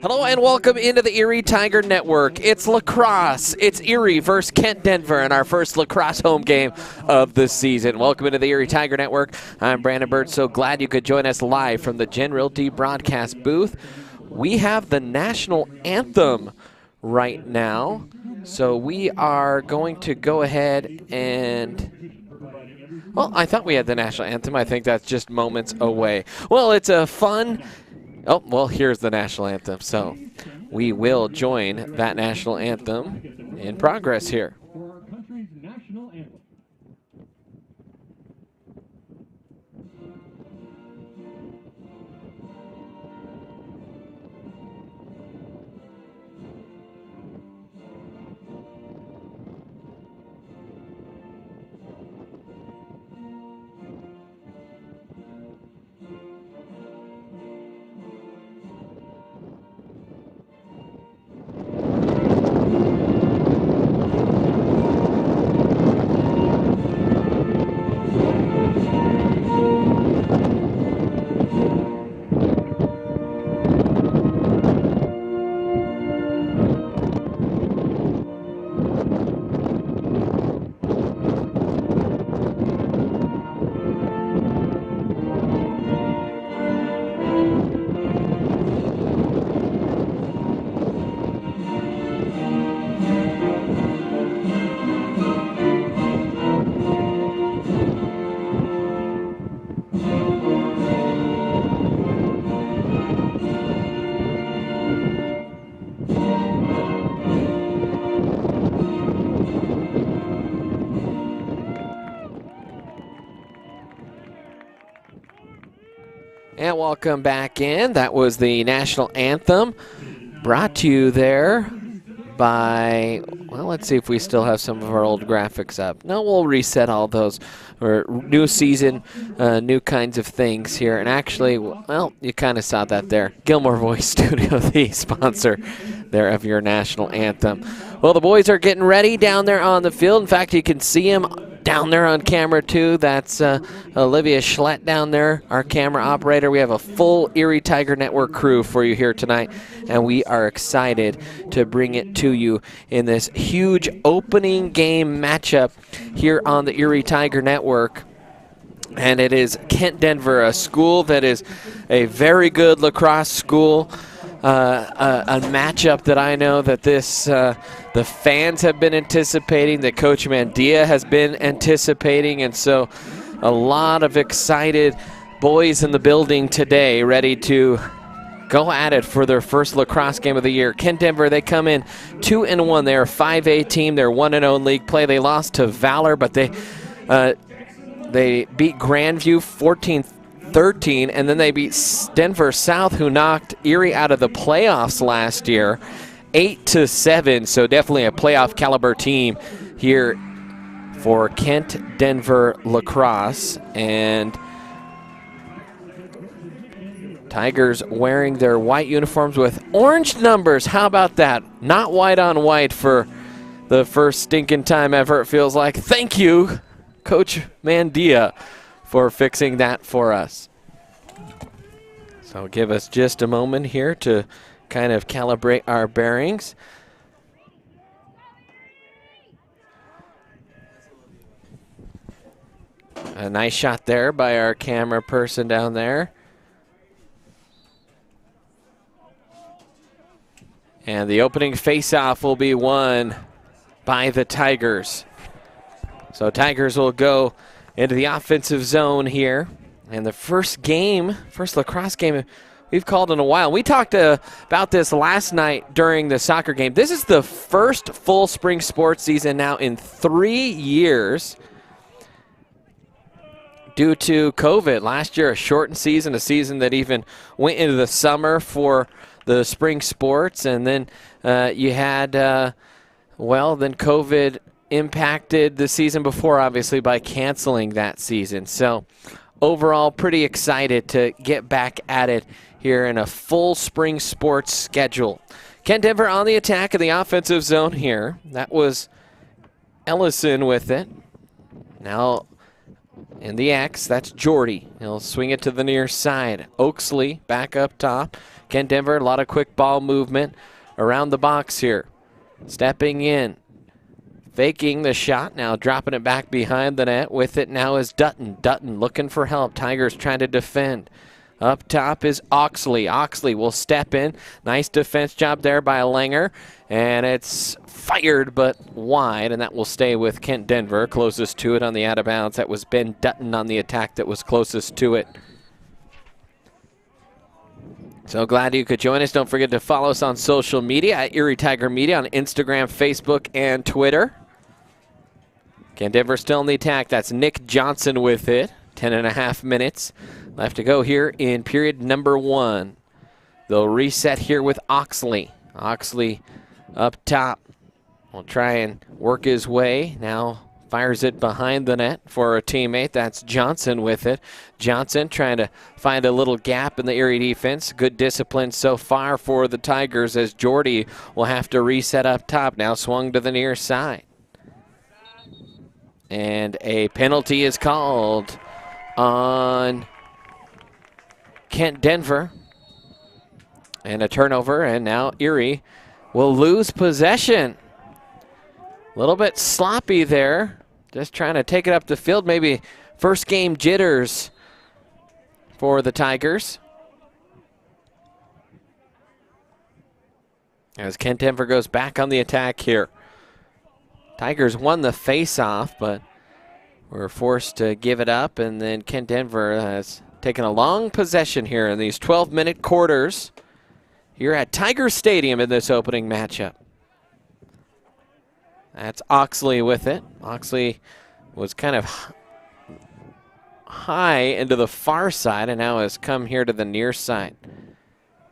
Hello and welcome into the Erie Tiger Network. It's Lacrosse. It's Erie versus Kent Denver in our first lacrosse home game of the season. Welcome into the Erie Tiger Network. I'm Brandon Bird. So glad you could join us live from the Gen Realty broadcast booth. We have the national anthem right now. So we are going to go ahead and... Well, I thought we had the national anthem. I think that's just moments away. Well, it's a fun... Oh, well, here's the national anthem. So we will join that national anthem in progress here. For our country's national anthem. And welcome back in. That was the national anthem brought to you there by, well, let's see if we still have some of our old graphics up. No, we'll reset all those. Or new season, new kinds of things here. And actually, well, you kind of saw that there. Gilmore Voice Studio, the sponsor there of your national anthem. Well, the boys are getting ready down there on the field. In fact, you can see them down there on camera too. That's Olivia Schlett down there, our camera operator. We have a full Erie Tiger Network crew for you here tonight, and we are excited to bring it to you in this huge opening game matchup here on the Erie Tiger Network. And it is Kent Denver, a school that is a very good lacrosse school. A matchup that I know that the fans have been anticipating, that Coach Mandia has been anticipating, and so a lot of excited boys in the building today ready to go at it for their first lacrosse game of the year. Kent Denver, they come in 2-1. They're a 5A team. They're 1-0 in league play. They lost to Valor, but they beat Grandview 14-13, and then they beat Denver South, who knocked Erie out of the playoffs last year, 8-7. So definitely a playoff caliber team here for Kent Denver Lacrosse. And Tigers wearing their white uniforms with orange numbers. How about that? Not white on white for the first stinking time ever, it feels like. Thank you, Coach Mandia, for fixing that for us. So give us just a moment here to kind of calibrate our bearings. A nice shot there by our camera person down there. And the opening face-off will be won by the Tigers. So Tigers will go into the offensive zone here. And the first lacrosse game we've called in a while. We talked about this last night during the soccer game. This is the first full spring sports season now in 3 years due to COVID. Last year, a shortened season, a season that even went into the summer for the spring sports. And then you had, then COVID impacted the season before, obviously, by canceling that season. So overall, pretty excited to get back at it here in a full spring sports schedule. Kent Denver on the attack in the offensive zone here. That was Ellison with it. Now in the X, that's Jordy. He'll swing it to the near side. Oaksley back up top. Kent Denver, a lot of quick ball movement around the box here. Stepping in. Faking the shot, now dropping it back behind the net. With it now is Dutton. Dutton looking for help. Tigers trying to defend. Up top is Oxley. Oxley will step in. Nice defense job there by Langer. And it's fired but wide, and that will stay with Kent Denver. Closest to it on the out of bounds. That was Ben Dutton on the attack that was closest to it. So glad you could join us. Don't forget to follow us on social media at Erie Tiger Media on Instagram, Facebook, and Twitter. Kent Denver still in the attack. That's Nick Johnson with it. 10.5 minutes left to go here in period number 1. They'll reset here with Oxley. Oxley up top will try and work his way. Now fires it behind the net for a teammate. That's Johnson with it. Johnson trying to find a little gap in the Erie defense. Good discipline so far for the Tigers as Jordy will have to reset up top. Now swung to the near side. And a penalty is called on Kent Denver. And a turnover, and now Erie will lose possession. A little bit sloppy there. Just trying to take it up the field. Maybe first game jitters for the Tigers. As Kent Denver goes back on the attack here. Tigers won the face-off, but were forced to give it up, and then Kent Denver has taken a long possession here in these 12-minute quarters here at Tiger Stadium in this opening matchup. That's Oxley with it. Oxley was kind of high into the far side and now has come here to the near side.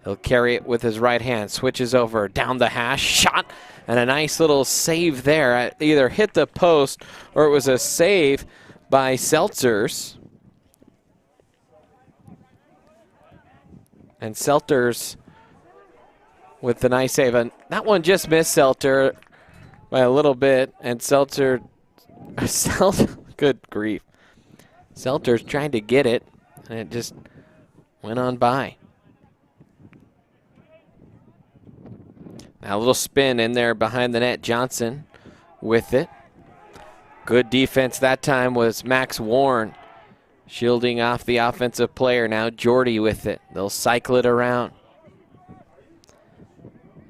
He'll carry it with his right hand, switches over down the hash, shot, and a nice little save there. Either hit the post or it was a save by Seltzers. And Selters with the nice save. And that one just missed Seltzer by a little bit. And Seltzer, good grief. Seltzer's trying to get it, and it just went on by. Now a little spin in there behind the net. Johnson with it. Good defense that time was Max Warren, shielding off the offensive player. Now Jordy with it. They'll cycle it around.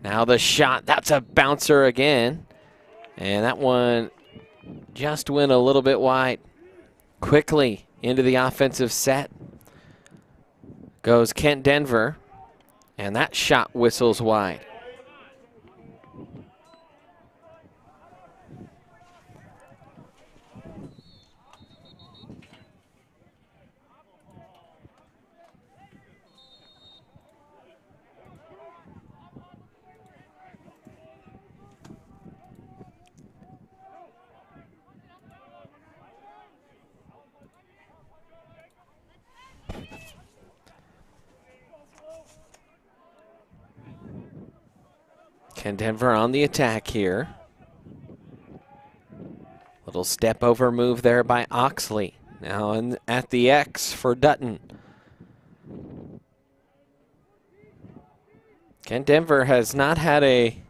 Now the shot. That's a bouncer again. And that one just went a little bit wide. Quickly into the offensive set goes Kent Denver. And that shot whistles wide. Kent Denver on the attack here. Little step over move there by Oxley. Now at the X for Dutton. Kent Denver has not had a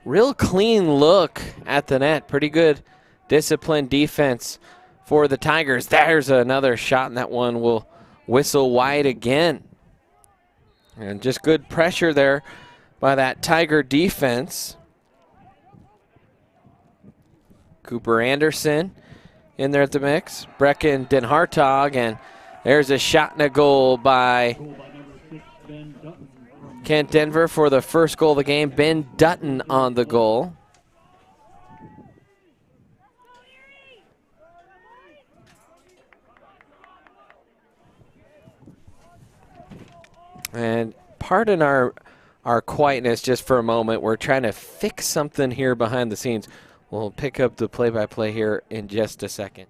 real clean look at the net. Pretty good disciplined defense for the Tigers. There's another shot, and that one will whistle wide again. And just good pressure there by that Tiger defense. Cooper Anderson in there at the mix. Brecken Den Hartog, and there's a shot and a goal by Goal by number 6, Ben Dutton. Kent Denver for the first goal of the game. Ben Dutton on the goal. And pardon our quietness just for a moment. We're trying to fix something here behind the scenes. We'll pick up the play-by-play here in just a second.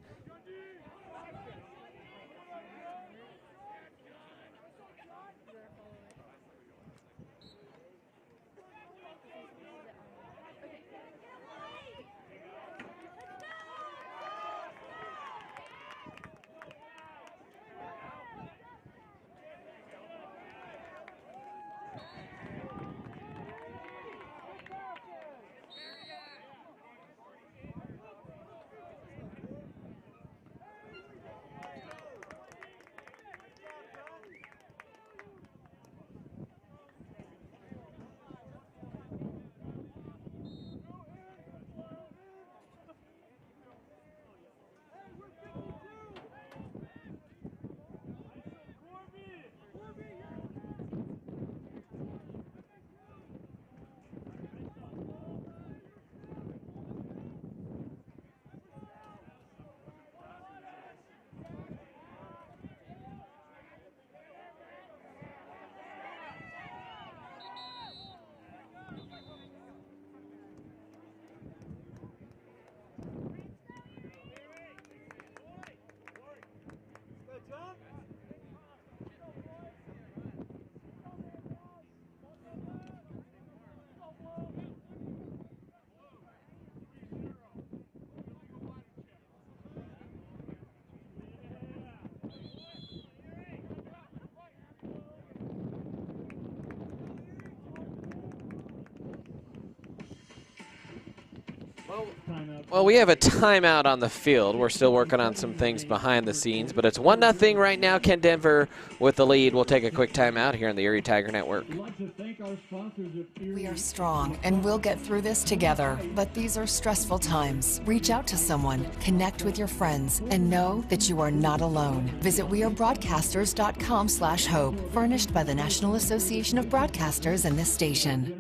Well, we have a timeout on the field. We're still working on some things behind the scenes, but it's 1-0 right now. Kent Denver with the lead. We'll take a quick timeout here on the Erie Tiger Network. We'd like to thank our sponsors at Erie. We are strong and we'll get through this together, but these are stressful times. Reach out to someone, connect with your friends, and know that you are not alone. Visit wearebroadcasters.com/hope, furnished by the National Association of Broadcasters and this station.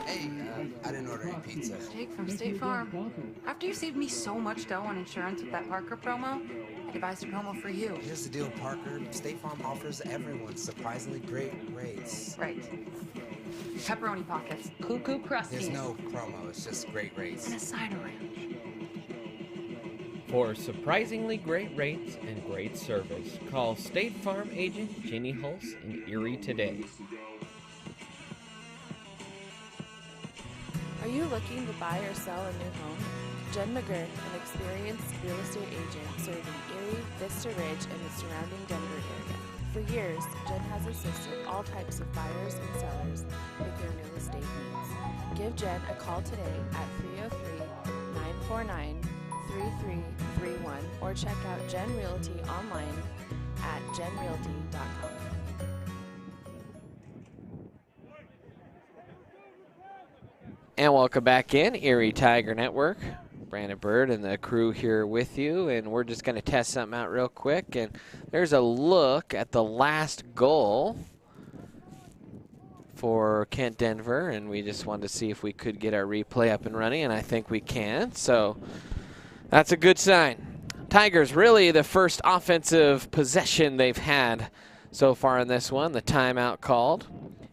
Hey, I didn't order any pizza. Jake from State Farm. After you saved me so much dough on insurance with that Parker promo, I devised a promo for you. Here's the deal, Parker. State Farm offers everyone surprisingly great rates. Right. Pepperoni pockets. Cuckoo crusty. There's no promo, it's just great rates. And a cider ranch. For surprisingly great rates and great service, call State Farm agent Ginny Hulse in Erie today. Are you looking to buy or sell a new home? Jen McGurk, an experienced real estate agent serving Erie, Vista Ridge, and the surrounding Denver area. For years, Jen has assisted all types of buyers and sellers with their real estate needs. Give Jen a call today at 303-949-3331 or check out Jen Realty online at jenrealty.com. And welcome back in, Erie Tiger Network. Brandon Bird and the crew here with you, and we're just going to test something out real quick. And there's a look at the last goal for Kent Denver, and we just wanted to see if we could get our replay up and running, and I think we can. So that's a good sign. Tigers really the first offensive possession they've had so far in this one. The timeout called,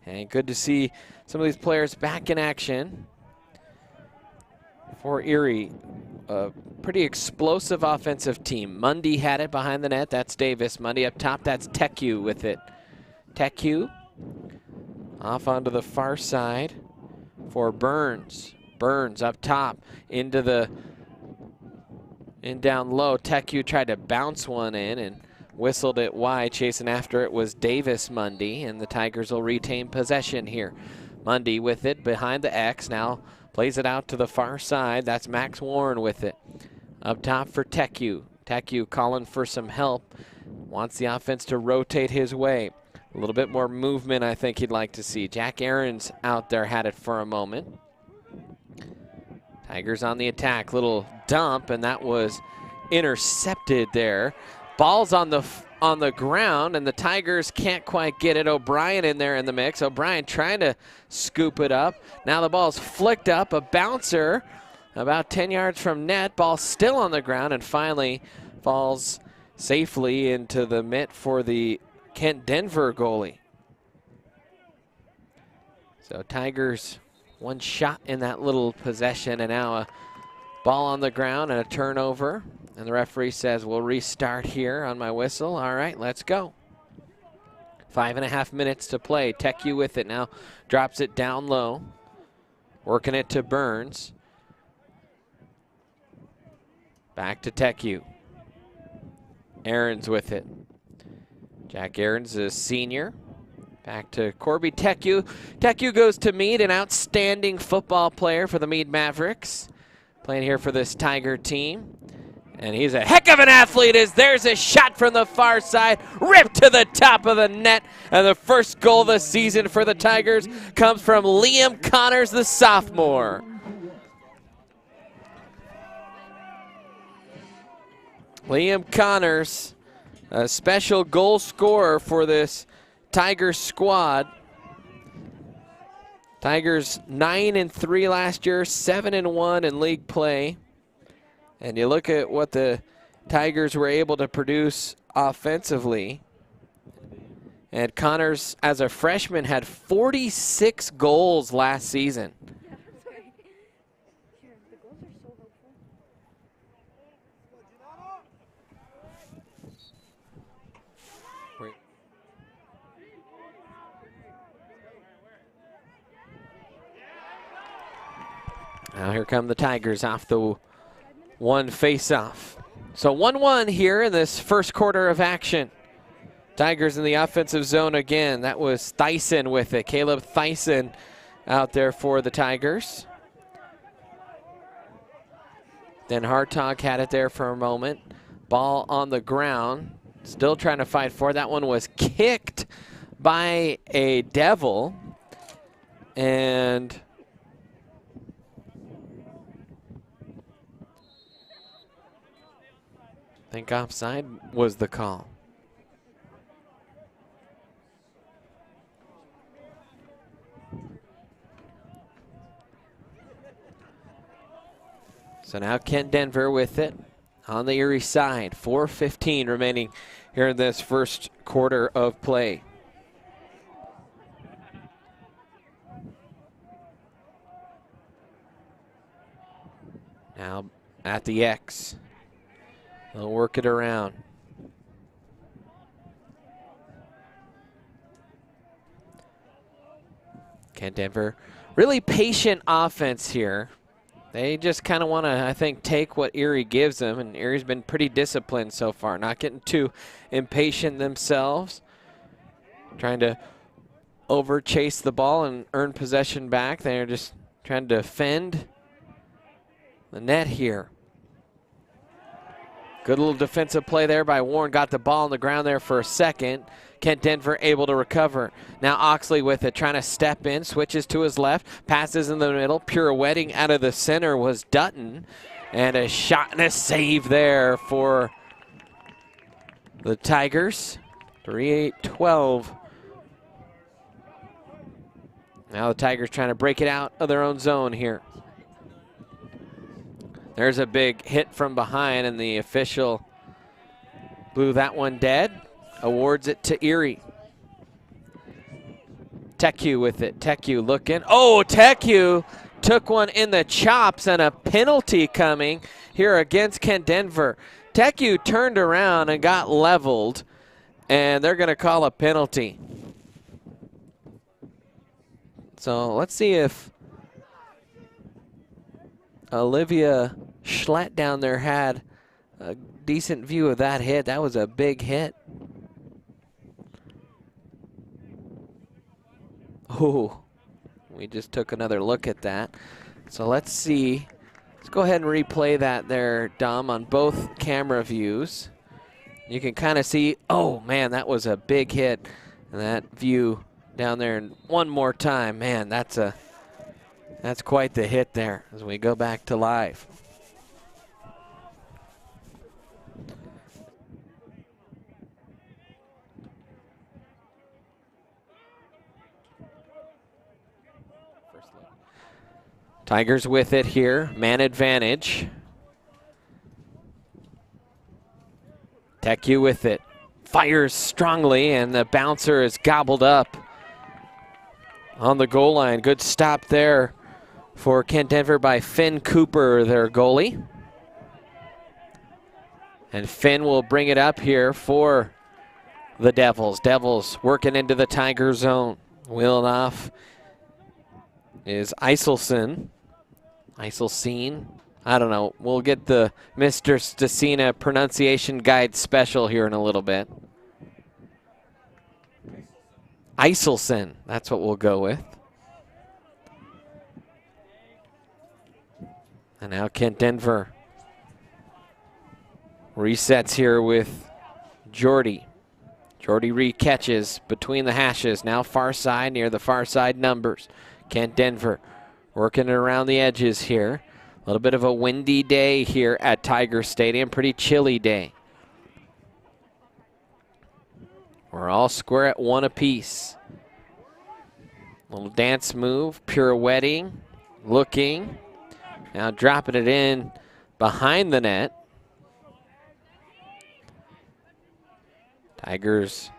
and good to see some of these players back in action. For Erie, a pretty explosive offensive team. Mundy had it behind the net. That's Davis. Mundy up top. That's Teku with it. Teku off onto the far side for Burns. Burns up top into the down low. Teku tried to bounce one in and whistled it wide. Chasing after it was Davis Mundy, and the Tigers will retain possession here. Mundy with it behind the X. Now plays it out to the far side. That's Max Warren with it. Up top for Teku. Teku calling for some help. Wants the offense to rotate his way. A little bit more movement I think he'd like to see. Jack Aaron's out there, had it for a moment. Tigers on the attack, little dump, and that was intercepted there. Ball's on the ground, and the Tigers can't quite get it. O'Brien in there in the mix. O'Brien trying to scoop it up. Now the ball's flicked up, a bouncer about 10 yards from net. Ball still on the ground, and finally falls safely into the mitt for the Kent Denver goalie. So Tigers one shot in that little possession, and now a ball on the ground and a turnover. And the referee says, we'll restart here on my whistle. All right, let's go. 5.5 minutes to play. Teku with it now. Drops it down low. Working it to Burns. Back to Teku. Aaron's with it. Jack Aaron's a senior. Back to Corby Teku. Teku goes to Meade, an outstanding football player for the Meade Mavericks. Playing here for this Tiger team. And he's a heck of an athlete as there's a shot from the far side, ripped to the top of the net. And the first goal of the season for the Tigers comes from Liam Connors, the sophomore. Liam Connors, a special goal scorer for this Tigers squad. Tigers 9-3 last year, 7-1 in league play. And you look at what the Tigers were able to produce offensively. And Connors, as a freshman, had 46 goals last season. Now here come the Tigers off the one face-off. So 1-1 here in this first quarter of action. Tigers in the offensive zone again. That was Thyssen with it. Caleb Thyssen out there for the Tigers. Then Hartog had it there for a moment. Ball on the ground. Still trying to fight for it. That one was kicked by a Devil. And I think offside was the call. So now Kent Denver with it on the Erie side. 4:15 remaining here in this first quarter of play. Now at the X. They'll work it around. Kent Denver, really patient offense here. They just kind of want to, I think, take what Erie gives them, and Erie's been pretty disciplined so far, not getting too impatient themselves. Trying to over-chase the ball and earn possession back. They're just trying to defend the net here. Good little defensive play there by Warren. Got the ball on the ground there for a second. Kent Denver able to recover. Now Oxley with it, trying to step in, switches to his left, passes in the middle, pirouetting out of the center was Dutton. And a shot and a save there for the Tigers. 3-8-12. Now the Tigers trying to break it out of their own zone here. There's a big hit from behind, and the official blew that one dead. Awards it to Erie. Teku with it. Teku looking. Oh, Teku took one in the chops, and a penalty coming here against Kent Denver. Teku turned around and got leveled, and they're going to call a penalty. So let's see if Olivia Schlett down there had a decent view of that hit. That was a big hit. Oh, we just took another look at that. So let's see. Let's go ahead and replay that there, Dom, on both camera views. You can kind of see, oh man, that was a big hit. And that view down there, and one more time, man, that's a That's quite the hit there as we go back to live. Tigers with it here, man advantage. Teku with it, fires strongly, and the bouncer is gobbled up on the goal line. Good stop there for Kent Denver by Finn Cooper, their goalie. And Finn will bring it up here for the Devils. Devils working into the Tiger zone. Wheeling off is Iselson. I don't know. We'll get the Mr. Stacina pronunciation guide special here in a little bit. Iselson, that's what we'll go with. And now Kent Denver resets here with Jordy. Jordy re-catches between the hashes. Now far side, near the far side numbers. Kent Denver working it around the edges here. A little bit of a windy day here at Tiger Stadium. Pretty chilly day. We're all square at one apiece. Little dance move, pirouetting, looking. Now dropping it in behind the net. Tigers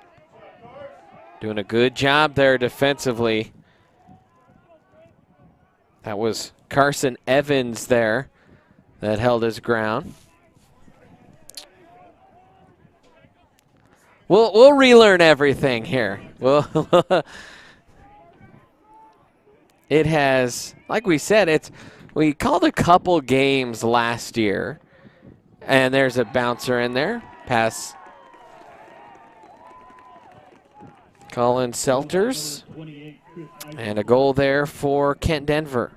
doing a good job there defensively. That was Carson Evans there that held his ground. We'll relearn everything here. It has, like we said, we called a couple games last year, and there's a bouncer in there. Pass. Colin Selters. And a goal there for Kent Denver.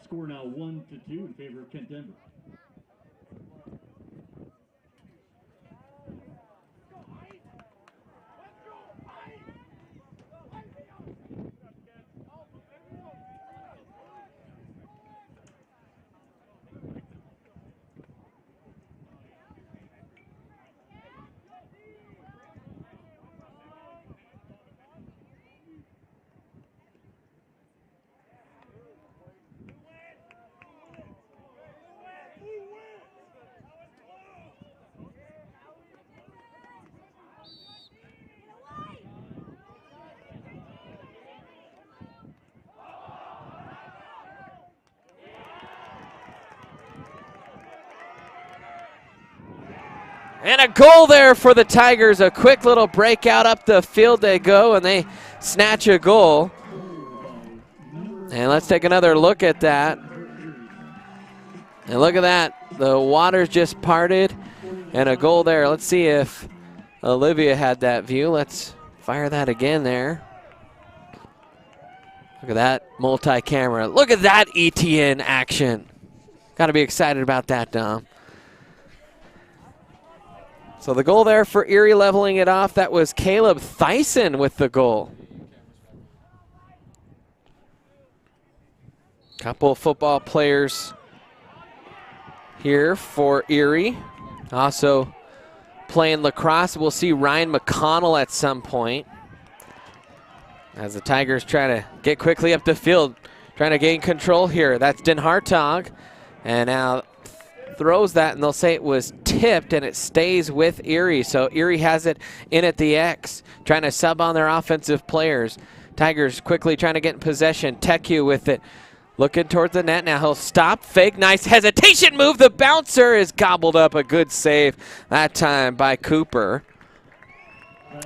Score now 1-2 in favor of Kent Denver. And a goal there for the Tigers. A quick little breakout up the field they go, and they snatch a goal. And let's take another look at that. And look at that. The water's just parted, and a goal there. Let's see if Olivia had that view. Let's fire that again there. Look at that multi-camera. Look at that ETN action. Got to be excited about that, Dom. So the goal there for Erie leveling it off, that was Caleb Thyssen with the goal. Couple of football players here for Erie. Also playing lacrosse. We'll see Ryan McConnell at some point. As the Tigers try to get quickly up the field, trying to gain control here. That's Den Hartog. And now throws that, and they'll say it was tipped, and it stays with Erie. So Erie has it in at the X, trying to sub on their offensive players. Tigers quickly trying to get in possession. Teku with it, looking towards the net. Now he'll stop, fake, nice hesitation move. The bouncer is gobbled up. A good save that time by Cooper.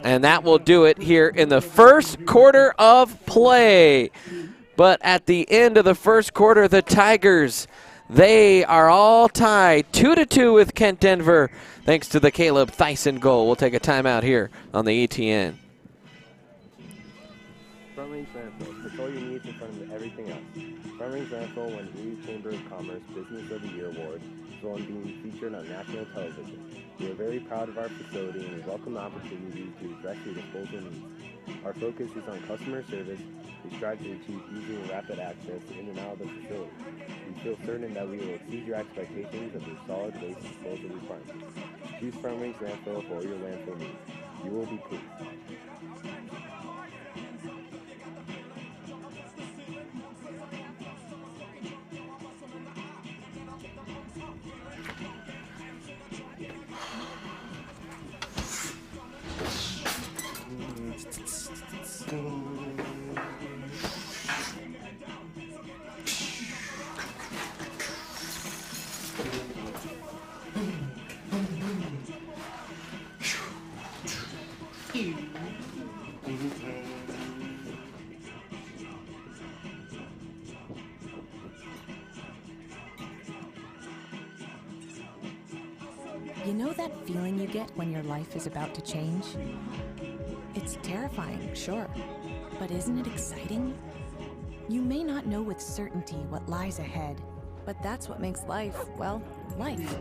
And that will do it here in the first quarter of play. But at the end of the first quarter, the Tigers, they are all tied 2-2 with Kent Denver, thanks to the Caleb Thyssen goal. We'll take a timeout here on the ETN. Front range landfill. That's all you need. place in front of everything else. Front Range Landfill won Erie Chamber of Commerce Business of the Year Award, as well as being featured on national television. We are very proud of our facility and we welcome the opportunity to address your disposal needs. Our focus is on customer service. We strive to achieve easy and rapid access in and out of the facility. We feel certain that we will exceed your expectations of your solid waste disposal requirements. Choose Front Range Landfill for all your landfill needs. You will be pleased. You know that feeling you get when your life is about to change? It's terrifying, sure, but isn't it exciting? You may not know with certainty what lies ahead, but that's what makes life, well, life.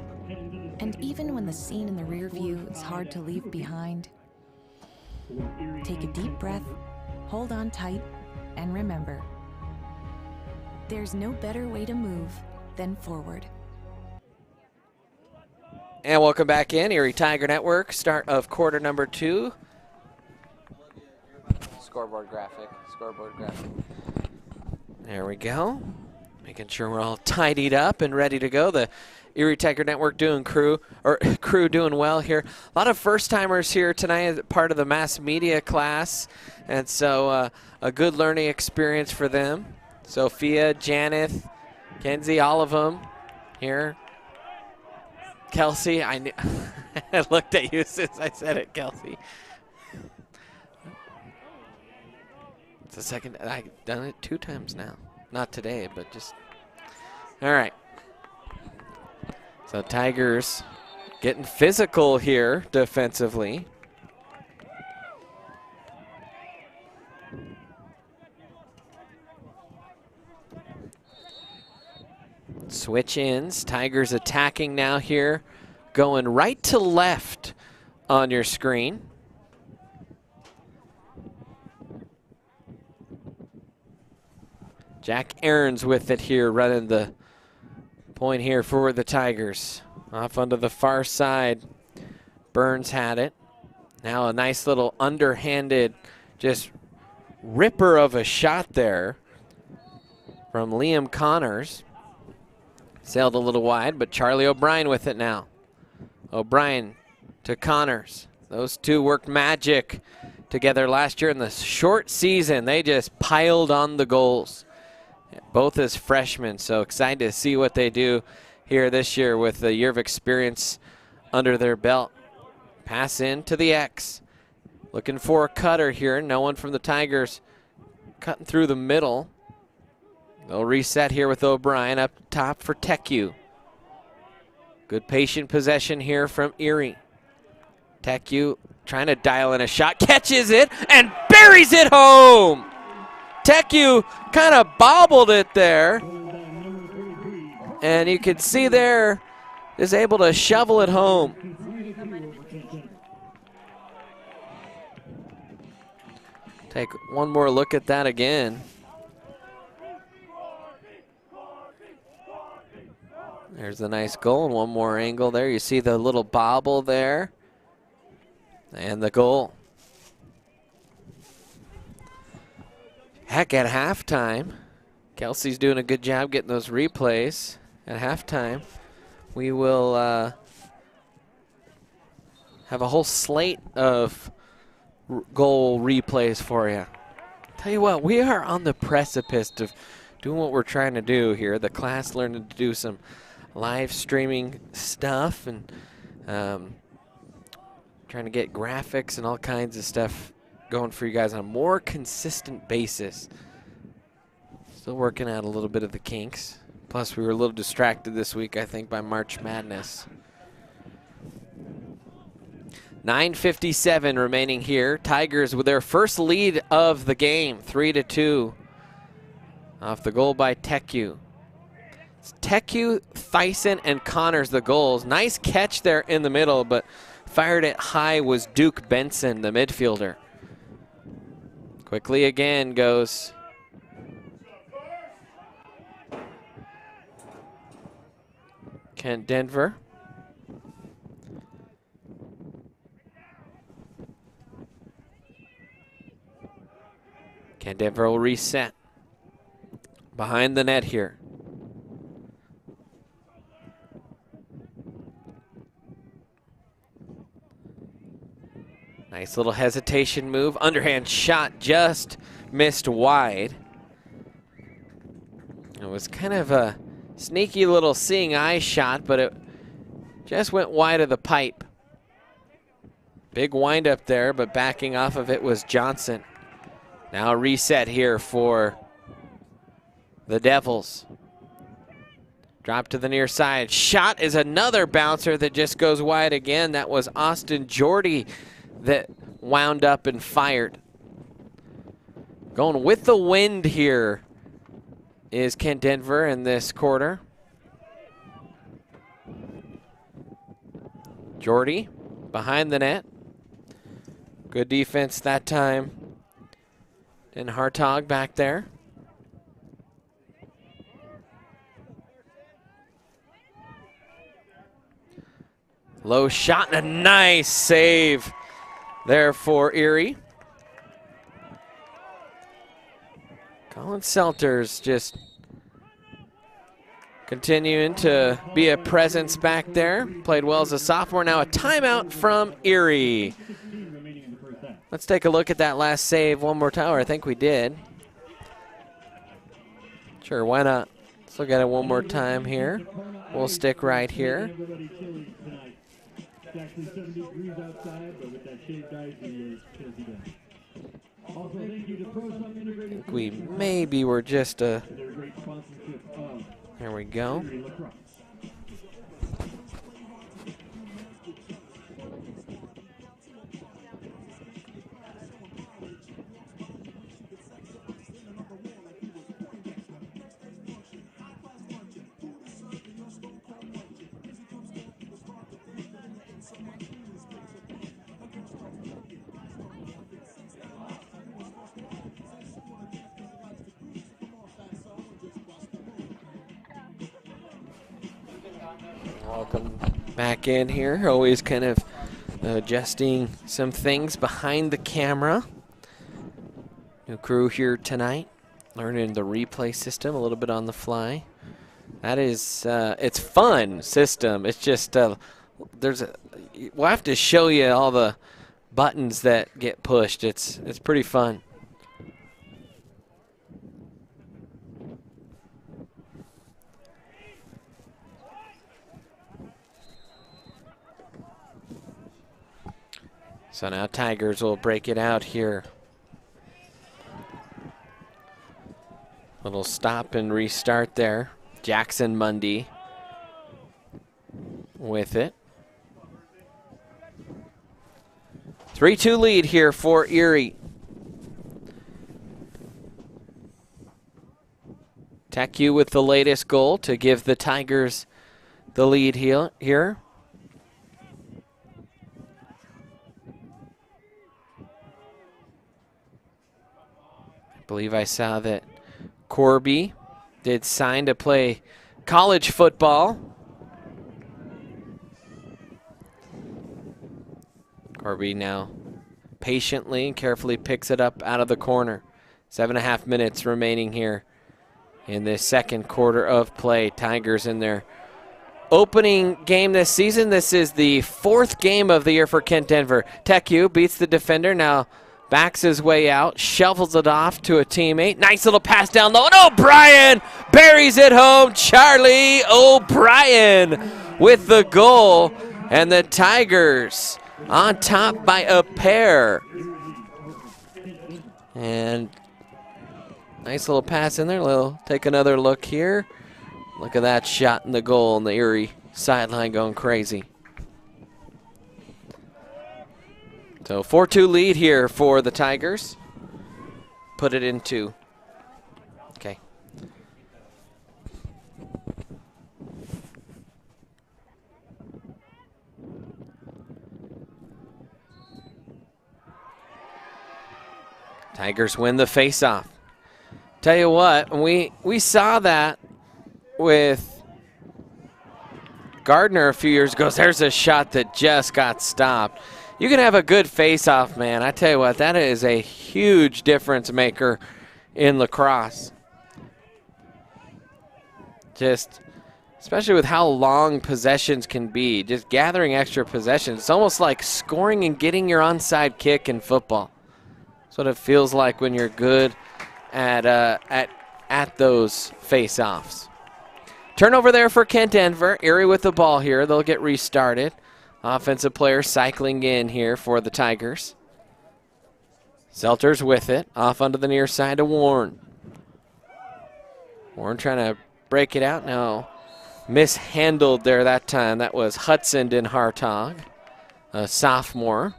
And even when the scene in the rear view is hard to leave behind, take a deep breath, hold on tight, and remember, there's no better way to move than forward. And welcome back in, Erie Tiger Network, start of quarter number 2. Scoreboard graphic. There we go. Making sure we're all tidied up and ready to go. The Erie Tiger Network crew doing well here. A lot of first-timers here tonight, part of the mass media class, and so a good learning experience for them. Sophia, Janeth, Kenzie, all of them here. Kelsey, I looked at you since I said it, Kelsey. It's the second, I've done it 2 times now. Not today, but just, all right. So Tigers getting physical here defensively. Switch ins, Tigers attacking now here, going right to left on your screen. Jack Aaron's with it here, running the point here for the Tigers. Off onto the far side, Burns had it. Now a nice little underhanded, just ripper of a shot there from Liam Connors. Sailed a little wide, but Charlie O'Brien with it now. O'Brien to Connors. Those two worked magic together last year in the short season. They just piled on the goals, both as freshmen. So excited to see what they do here this year with a year of experience under their belt. Pass in to the X. Looking for a cutter here. No one from the Tigers cutting through the middle. They'll reset here with O'Brien up top for Teku. Good patient possession here from Erie. Teku trying to dial in a shot, catches it and buries it home. Teku kind of bobbled it there. And you can see there is able to shovel it home. Take one more look at that again. There's a nice goal and one more angle there. You see the little bobble there. And the goal. Heck, at halftime, Kelsey's doing a good job getting those replays. At halftime, we will have a whole slate of goal replays for you. Tell you what, we are on the precipice of doing what we're trying to do here. The class learning to do some live streaming stuff and trying to get graphics and all kinds of stuff going for you guys on a more consistent basis. Still working out a little bit of the kinks. Plus, we were a little distracted this week, I think, by March Madness. 9:57 remaining here. Tigers with their first lead of the game, 3-2. Off the goal by Teku. It's Teku, Thyssen, and Connors the goals. Nice catch there in the middle, but fired it high was Duke Benson, the midfielder. Quickly again goes Kent Denver. Kent Denver will reset. Behind the net here. Nice little hesitation move. Underhand shot just missed wide. It was kind of a sneaky little seeing eye shot, but it just went wide of the pipe. Big wind up there, but backing off of it was Johnson. Now a reset here for the Devils. Drop to the near side. Shot is another bouncer that just goes wide again. That was Austin Jordy that wound up and fired. Going with the wind here is Kent Denver in this quarter. Jordy behind the net. Good defense that time. And Hartog back there. Low shot and a nice save there for Erie. Colin Selters just continuing to be a presence back there. Played well as a sophomore. Now a timeout from Erie. Let's take a look at that last save one more time. Or I think we did. Sure, why not? Let's look at it one more time here. We'll stick right here. It's actually 70 degrees outside, but with that shaved ice, it is chilly down. Also, thank you to Pro Shop Integrated. I think we maybe were just a. Their great sponsorship of There we go. Lacrosse. Welcome back in here. Always kind of adjusting some things behind the camera. New crew here tonight. Learning the replay system a little bit on the fly. That is, it's fun system. It's just, we'll have to show you all the buttons that get pushed. It's pretty fun. So now Tigers will break it out here. Little stop and restart there. Jackson Mundy with it. 3-2 lead here for Erie. Teku with the latest goal to give the Tigers the lead here. I believe I saw that Corby did sign to play college football. Corby now patiently and carefully picks it up out of the corner. 7.5 minutes remaining here in this second quarter of play. Tigers in their opening game this season. This is the 4th game of the year for Kent Denver. Teku beats the defender, now backs his way out, shovels it off to a teammate. Nice little pass down low, and O'Brien buries it home. Charlie O'Brien with the goal, and the Tigers on top by a pair. And nice little pass in there. Take another look here. Look at that shot in the goal, and the Erie sideline going crazy. So 4-2 lead here for the Tigers. Put it into. Okay. Tigers win the faceoff. Tell you what, we saw that with Gardner a few years ago. There's a shot that just got stopped. You can have a good face-off, man. I tell you what, that is a huge difference maker in lacrosse. Just, especially with how long possessions can be, just gathering extra possessions. It's almost like scoring and getting your onside kick in football. That's what it feels like when you're good at those face-offs. Turnover there for Kent Denver. Erie with the ball here. They'll get restarted. Offensive player cycling in here for the Tigers. Selters with it. Off onto the near side to Warren. Warren trying to break it out. No. Mishandled there that time. That was Hudson Den Hartog, a sophomore.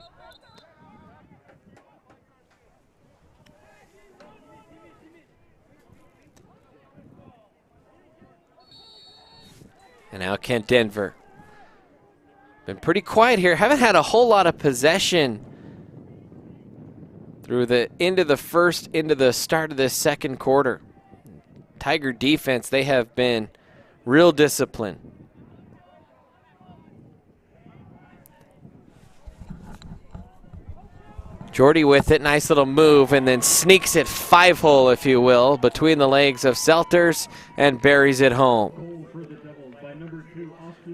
And now Kent Denver. Been pretty quiet here. Haven't had a whole lot of possession through the end of the first, into the start of this second quarter. Tiger defense, they have been real disciplined. Jordy with it, nice little move, and then sneaks it 5-hole, if you will, between the legs of Selters and buries it home.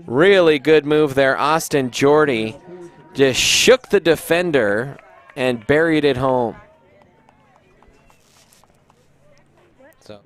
Really good move there. Austin Jordy just shook the defender and buried it home. So.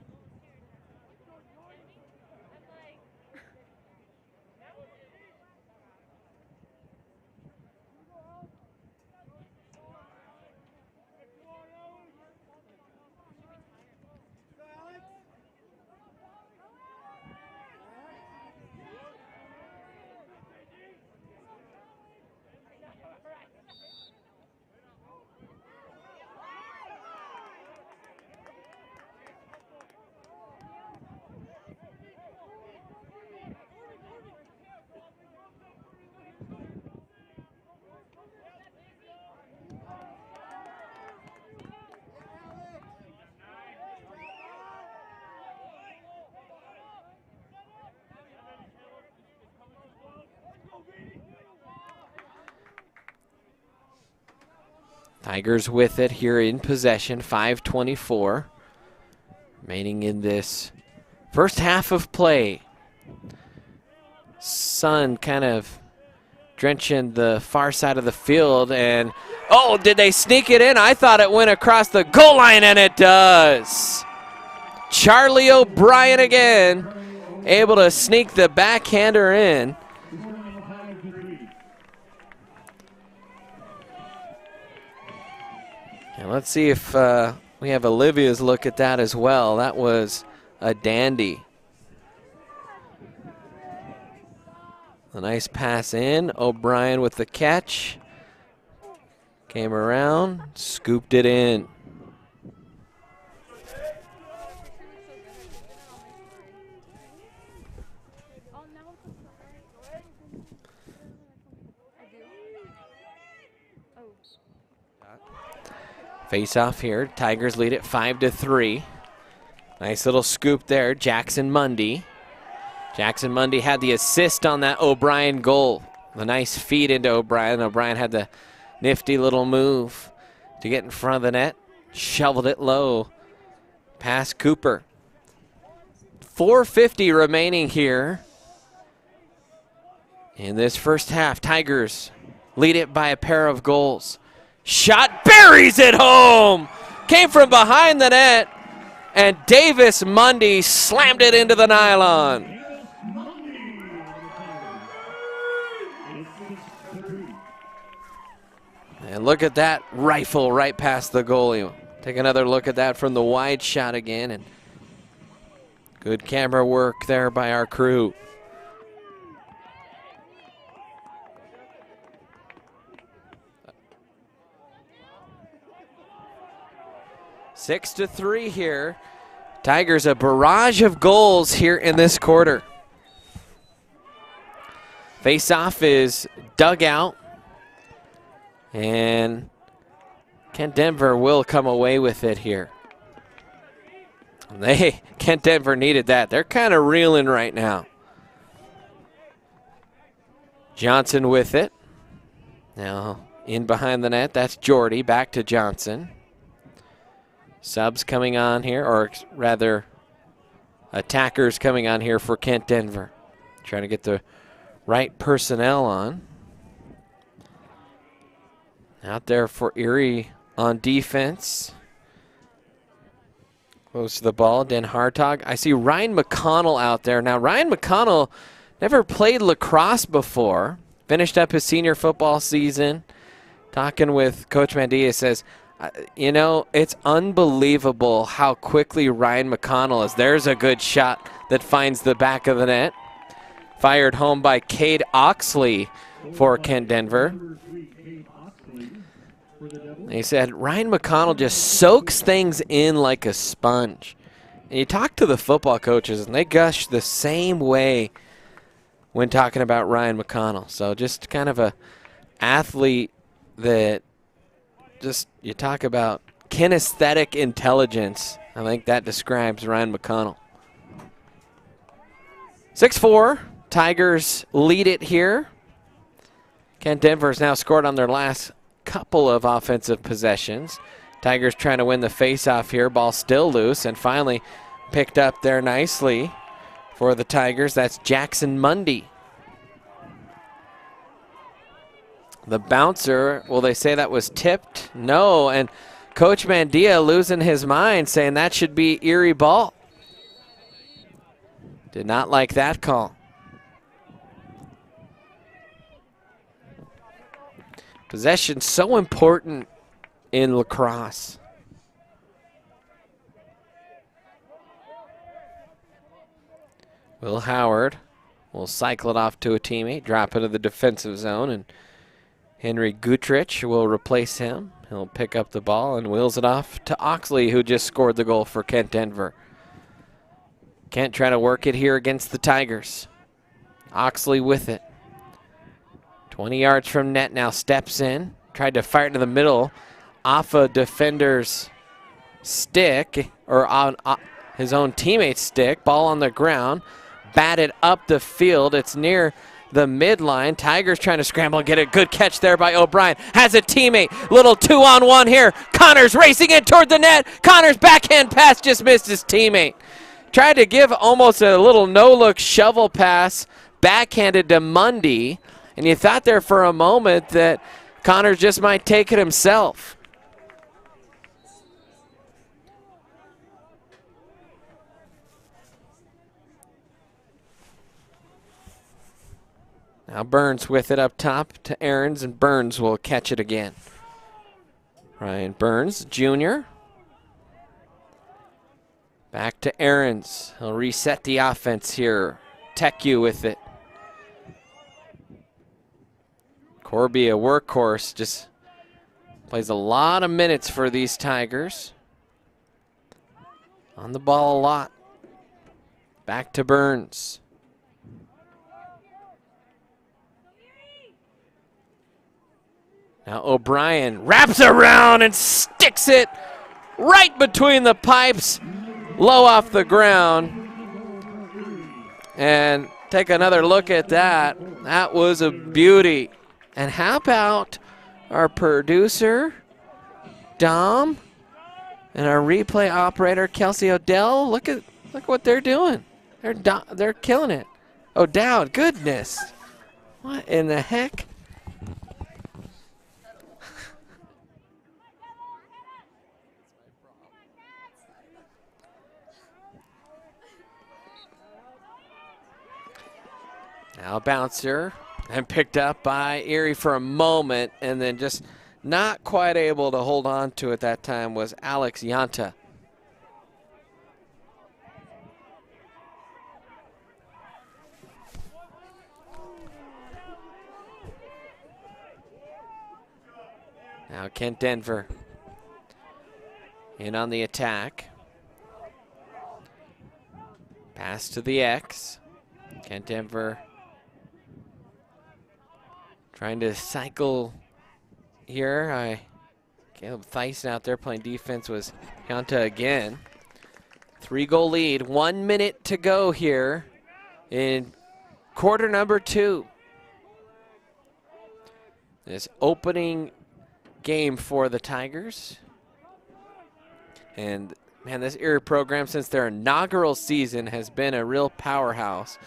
Tigers with it here in possession, 5:24 remaining in this first half of play. Sun kind of drenching the far side of the field, and oh, did they sneak it in? I thought it went across the goal line, and it does. Charlie O'Brien again, able to sneak the backhander in. And let's see if we have Olivia's look at that as well. That was a dandy. A nice pass in. O'Brien with the catch. Came around, scooped it in. Face off here. Tigers lead it 5-3. Nice little scoop there. Jackson Mundy. Jackson Mundy had the assist on that O'Brien goal. The nice feed into O'Brien. O'Brien had the nifty little move to get in front of the net. Shoveled it low. Past Cooper. 4:50 remaining here in this first half. Tigers lead it by a pair of goals. Shot, buries it home. Came from behind the net, and Davis Mundy slammed it into the nylon. And look at that rifle right past the goalie. Take another look at that from the wide shot again, and good camera work there by our crew. (6-3) here. Tigers a barrage of goals here in this quarter. Face-off is dug out, and Kent Denver will come away with it here. Kent Denver needed that. They're kind of reeling right now. Johnson with it. Now in behind the net, that's Jordy. Back to Johnson. Subs coming on here, or rather attackers coming on here for Kent Denver. Trying to get the right personnel on. Out there for Erie on defense. Close to the ball, Den Hartog. I see Ryan McConnell out there. Now, Ryan McConnell never played lacrosse before. Finished up his senior football season. Talking with Coach Mandia, says, you know, it's unbelievable how quickly Ryan McConnell is. There's a good shot that finds the back of the net. Fired home by Cade Oxley for Kent Denver. He said Ryan McConnell just soaks things in like a sponge. And you talk to the football coaches, and they gush the same way when talking about Ryan McConnell. So just kind of a athlete that just, you talk about kinesthetic intelligence. I think that describes Ryan McConnell. 6-4, Tigers lead it here. Kent Denver's now scored on their last couple of offensive possessions. Tigers trying to win the face-off here. Ball still loose, and finally picked up there nicely for the Tigers. That's Jackson Mundy. The bouncer, will they say that was tipped? No, and Coach Mandia losing his mind, saying that should be Erie ball. Did not like that call. Possession so important in lacrosse. Will Howard will cycle it off to a teammate, drop into the defensive zone, and Henry Gutrich will replace him. He'll pick up the ball and wheels it off to Oxley, who just scored the goal for Kent Denver. Kent trying to work it here against the Tigers. Oxley with it. 20 yards from net now, steps in. Tried to fire it into the middle off a defender's stick, or on his own teammate's stick. Ball on the ground. Batted up the field. It's near the midline. Tigers trying to scramble and get a good catch there by O'Brien. Has a teammate. Little 2-on-1 here. Connors racing in toward the net. Connors backhand pass just missed his teammate. Tried to give almost a little no-look shovel pass backhanded to Mundy. And you thought there for a moment that Connors just might take it himself. Now Burns with it up top to Aarons, and Burns will catch it again. Ryan Burns, Jr. Back to Aarons. He'll reset the offense here. Teku with it. Corby, a workhorse, just plays a lot of minutes for these Tigers. On the ball a lot. Back to Burns. Now O'Brien wraps around and sticks it right between the pipes, low off the ground. And take another look at that. That was a beauty. And how about our producer, Dom, and our replay operator, Kelsey O'Dell? Look what they're doing. They're killing it. O'Dowd, goodness. What in the heck? Now a bouncer, and picked up by Erie for a moment, and then just not quite able to hold on to it that time was Alex Yanta. Now Kent Denver in on the attack. Pass to the X. Kent Denver trying to cycle here. Caleb Theisen out there playing defense was Hyunta again. 3-goal lead, 1 minute to go here in quarter number 2. This opening game for the Tigers. And man, this Erie program, since their inaugural season, has been a real powerhouse.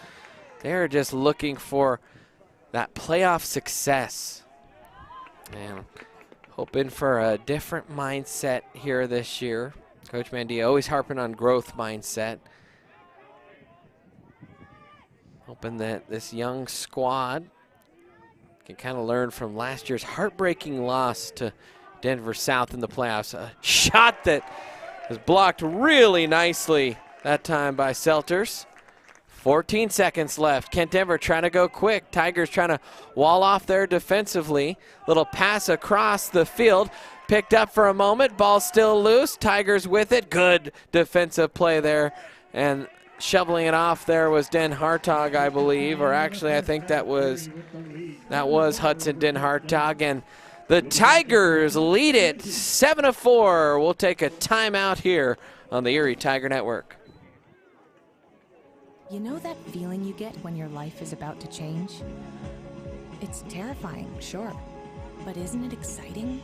They're just looking for that playoff success. And hoping for a different mindset here this year. Coach Mandia always harping on growth mindset. Hoping that this young squad can kind of learn from last year's heartbreaking loss to Denver South in the playoffs. A shot that was blocked really nicely that time by Selters. 14 seconds left. Kent Denver trying to go quick. Tigers trying to wall off there defensively. Little pass across the field. Picked up for a moment. Ball still loose. Tigers with it. Good defensive play there. And shoveling it off there was Den Hartog, I believe. Or actually, I think that was Hudson Den Hartog. And the Tigers lead it 7-4. We'll take a timeout here on the Erie Tiger Network. You know that feeling you get when your life is about to change? It's terrifying, sure, but isn't it exciting?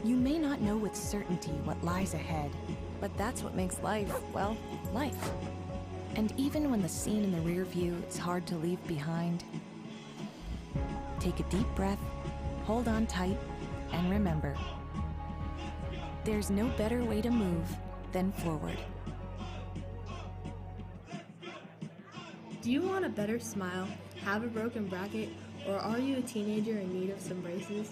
You may not know with certainty what lies ahead, but that's what makes life, well, life. And even when the scene in the rear view is hard to leave behind, take a deep breath, hold on tight, and remember, there's no better way to move than forward. Do you want a better smile, have a broken bracket, or are you a teenager in need of some braces?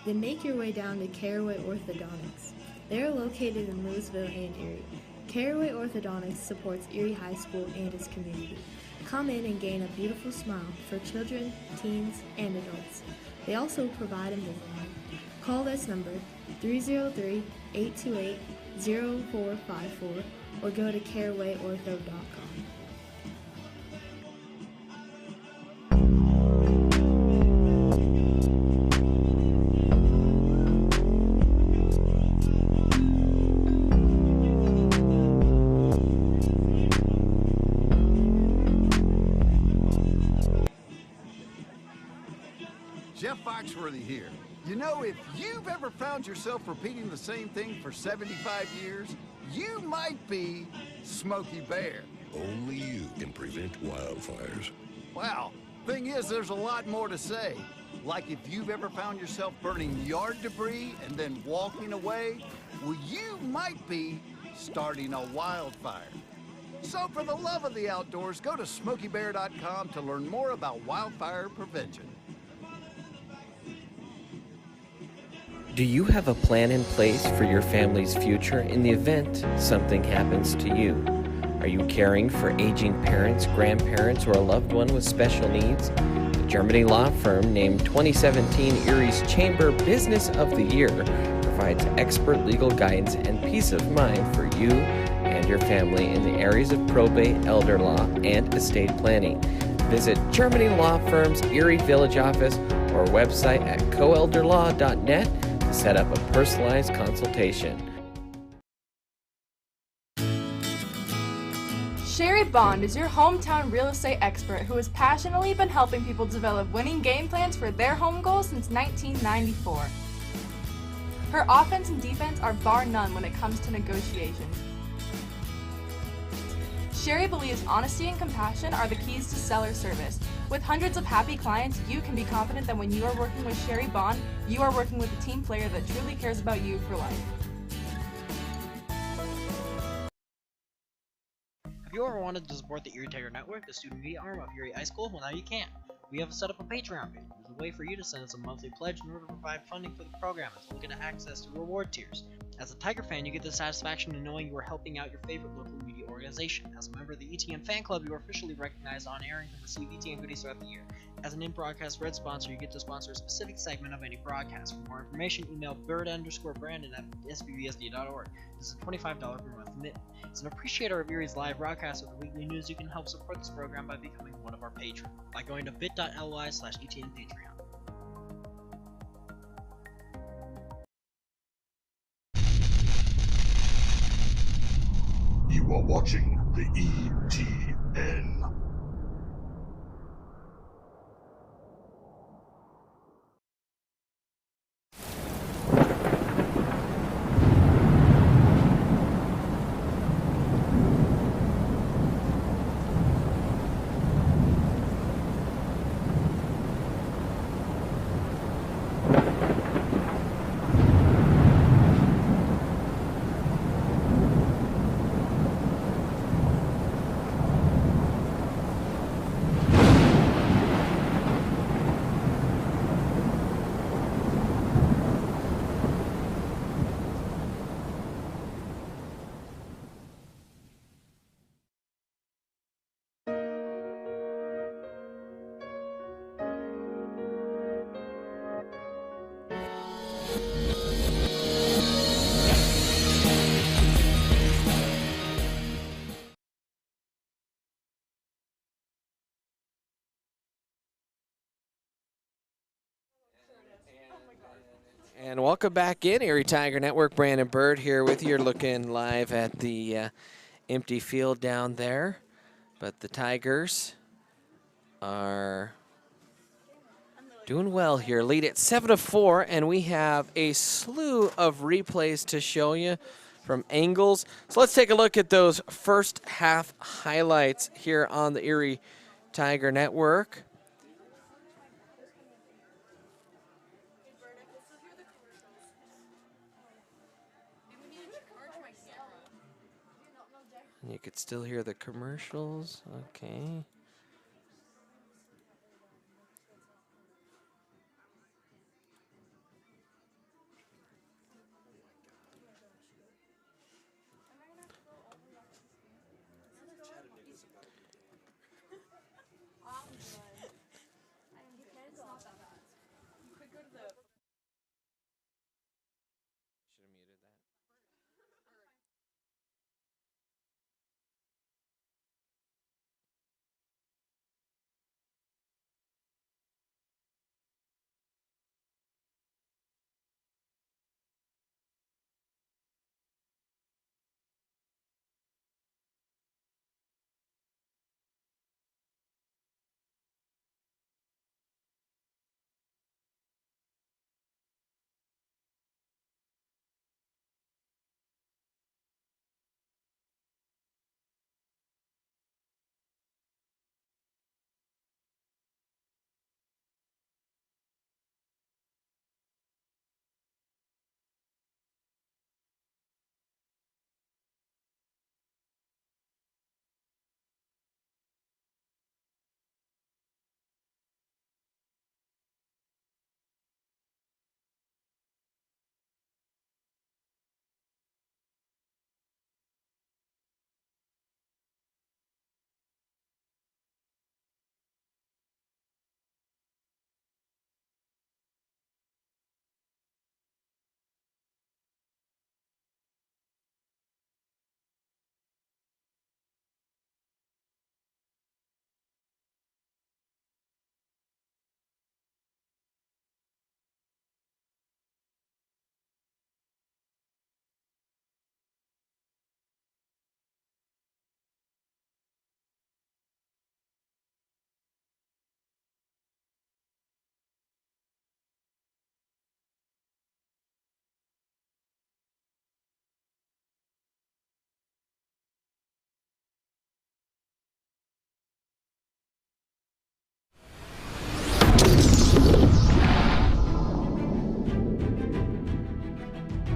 Then make your way down to Caraway Orthodontics. They are located in Louisville and Erie. Caraway Orthodontics supports Erie High School and its community. Come in and gain a beautiful smile for children, teens, and adults. They also provide Invisalign. Call this number, 303-828-0454, or go to carawayortho.com. Jeff Foxworthy here. You know, if you've ever found yourself repeating the same thing for 75 years, you might be Smokey Bear. Only you can prevent wildfires. Well, thing is, there's a lot more to say. Like if you've ever found yourself burning yard debris and then walking away, well, you might be starting a wildfire. So for the love of the outdoors, go to SmokeyBear.com to learn more about wildfire prevention. Do you have a plan in place for your family's future in the event something happens to you? Are you caring for aging parents, grandparents, or a loved one with special needs? The Germany law firm named 2017 Erie's Chamber Business of the Year provides expert legal guidance and peace of mind for you and your family in the areas of probate, elder law, and estate planning. Visit Germany Law Firm's Erie Village office or website at coelderlaw.net to set up a personalized consultation. Sherry Bond is your hometown real estate expert who has passionately been helping people develop winning game plans for their home goals since 1994. Her offense and defense are bar none when it comes to negotiation. Sherry believes honesty and compassion are the keys to seller service. With hundreds of happy clients, you can be confident that when you are working with Sherry Bond, you are working with a team player that truly cares about you for life. Have you ever wanted to support the Erie Tiger Network, the student media arm of Erie High School? Well, now you can. We have set up a Patreon page. There's a way for you to send us a monthly pledge in order to provide funding for the program, as well as get access to reward tiers. As a Tiger fan, you get the satisfaction of knowing you are helping out your favorite local media organization. As a member of the ETN fan club, you are officially recognized on air and can receive ETN goodies throughout the year. As an in-broadcast red sponsor, you get to sponsor a specific segment of any broadcast. For more information, email bird_brandon at sbbsd.org. This is a $25 per month commitment. As an appreciator of Erie's live broadcast with the weekly news, you can help support this program by becoming one of our patrons by going to bit.ly/ETN Patreon. You are watching the ETN. And welcome back in, Erie Tiger Network. Brandon Bird here with you. You're looking live at the empty field down there. But the Tigers are doing well here. Lead at 7-4, and we have a slew of replays to show you from angles. So let's take a look at those first half highlights here on the Erie Tiger Network. You could still hear the commercials. Okay.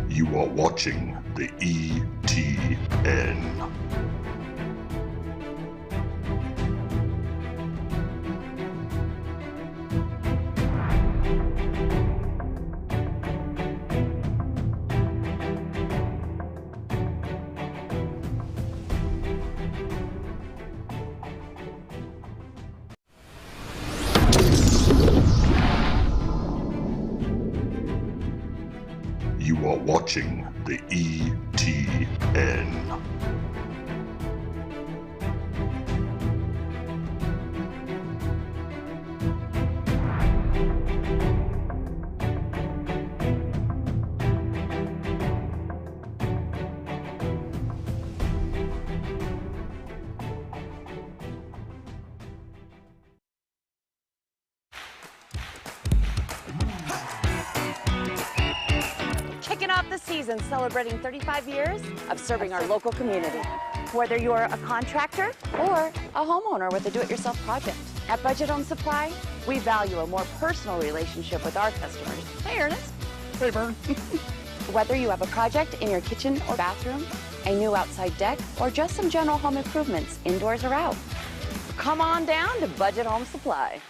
You are watching the ETN. watching the ETN. Kicking off the season celebrating 35 years of serving our local community. Whether you're a contractor or a homeowner with a do-it-yourself project. At Budget Home Supply, we value a more personal relationship with our customers. Hey, Ernest. Hey, Vern. Whether you have a project in your kitchen or bathroom, a new outside deck, or just some general home improvements, indoors or out, come on down to Budget Home Supply.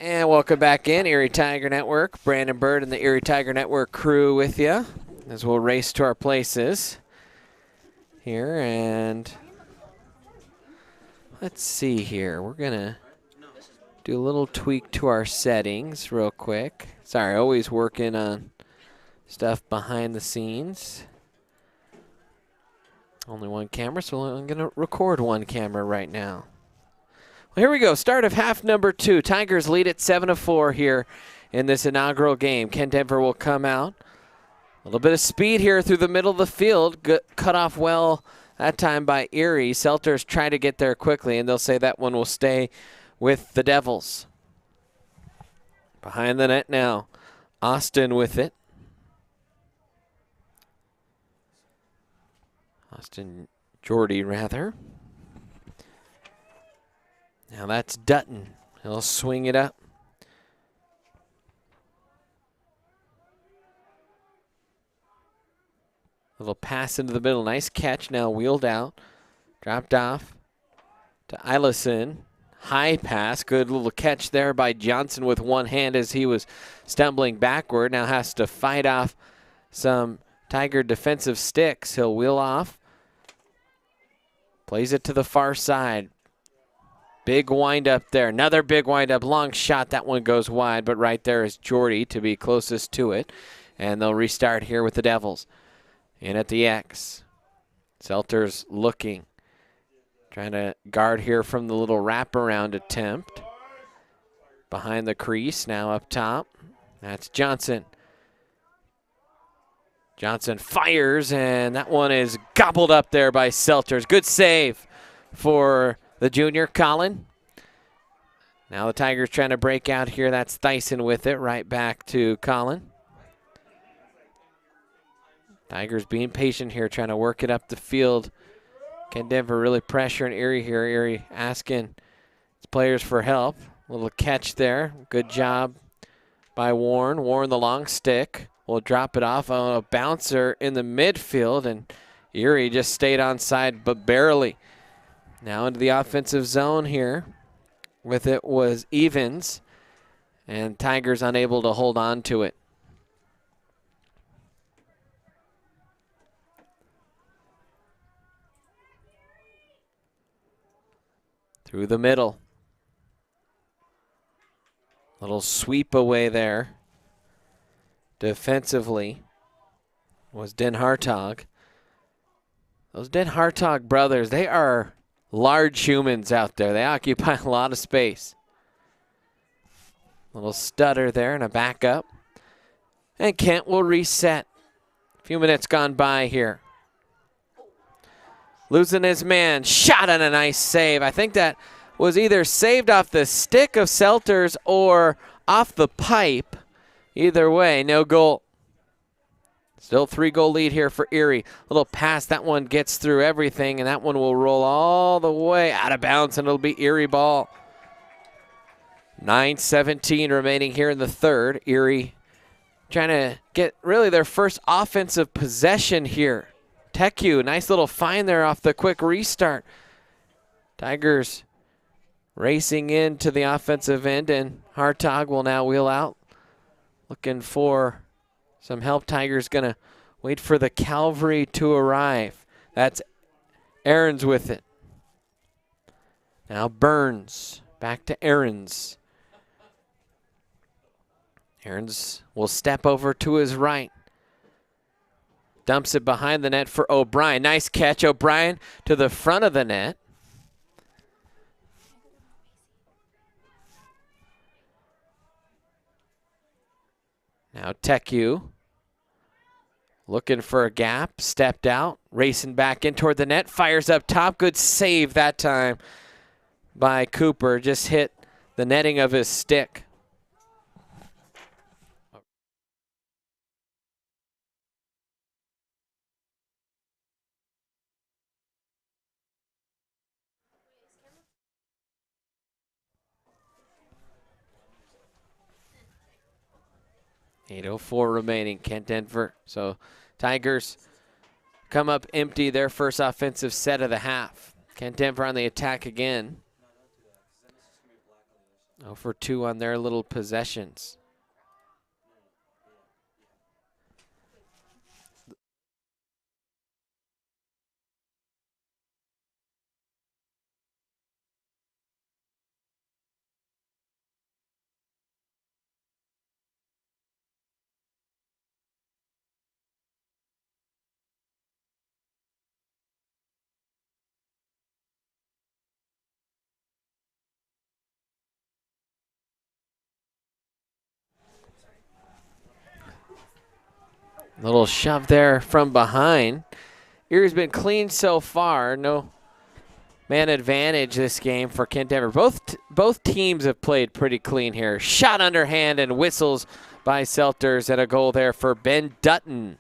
And welcome back in, Erie Tiger Network. Brandon Bird and the Erie Tiger Network crew with you as we'll race to our places here. And let's see here. We're going to do a little tweak to our settings real quick. Sorry, always working on stuff behind the scenes. Only one camera, so I'm going to record one camera right now. Well, here we go. Start of half number 2. Tigers lead at 7-4 here in this inaugural game. Ken Denver will come out. A little bit of speed here through the middle of the field. Cut off well that time by Erie. Selters try to get there quickly, and they'll say that one will stay with the Devils. Behind the net now. Austin with it. Austin Jordy, rather. Now that's Dutton. He'll swing it up. Little pass into the middle. Nice catch now, wheeled out. Dropped off to Eilison. High pass. Good little catch there by Johnson with one hand as he was stumbling backward. Now has to fight off some Tiger defensive sticks. He'll wheel off. Plays it to the far side. Big windup there. Another big windup. Long shot. That one goes wide, but right there is Jordy to be closest to it. And they'll restart here with the Devils. In at the X. Selters looking. Trying to guard here from the little wraparound attempt. Behind the crease. Now up top. That's Johnson. Johnson fires, and that one is gobbled up there by Selters. Good save for the junior, Colin. Now the Tigers trying to break out here. That's Thyssen with it. Right back to Colin. Tigers being patient here, trying to work it up the field. Ken Denver really pressuring Erie here. Erie asking his players for help. Little catch there. Good job by Warren. Warren the long stick. Will drop it off on a bouncer in the midfield, and Erie just stayed onside, but barely. Now into the offensive zone here. with it was Evans, and Tigers unable to hold on to it. Through the middle. Little sweep away there. Defensively was Den Hartog. Those Den Hartog brothers, they are large humans out there. They occupy a lot of space. Little stutter there and a backup. And Kent will reset. A few minutes gone by here. Losing his man. Shot and a nice save. I think that was either saved off the stick of Selters or off the pipe. Either way, no goal. Still 3-goal lead here for Erie. Little pass, that one gets through everything, and that one will roll all the way out of bounds, and it'll be Erie ball. 9:17 remaining here in the third. Erie trying to get really their first offensive possession here. Teku, nice little find there off the quick restart. Tigers racing into the offensive end, and Hartog will now wheel out. Looking for some help. Tigers going to wait for the cavalry to arrive. That's Aarons with it. Now Burns back to Aarons. Aarons will step over to his right. Dumps it behind the net for O'Brien. Nice catch, O'Brien to the front of the net. Now Teku looking for a gap, stepped out, racing back in toward the net, fires up top. Good save that time by Cooper. Just hit the netting of his stick. .804 remaining, Kent Denver. So Tigers come up empty their first offensive set of the half. Kent Denver on the attack again. 0 for 2 on their little possessions. Little shove there from behind. Erie's been clean so far. No man advantage this game for Kent Denver. Both teams have played pretty clean here. Shot underhand and whistles by Selters, and a goal there for Ben Dutton.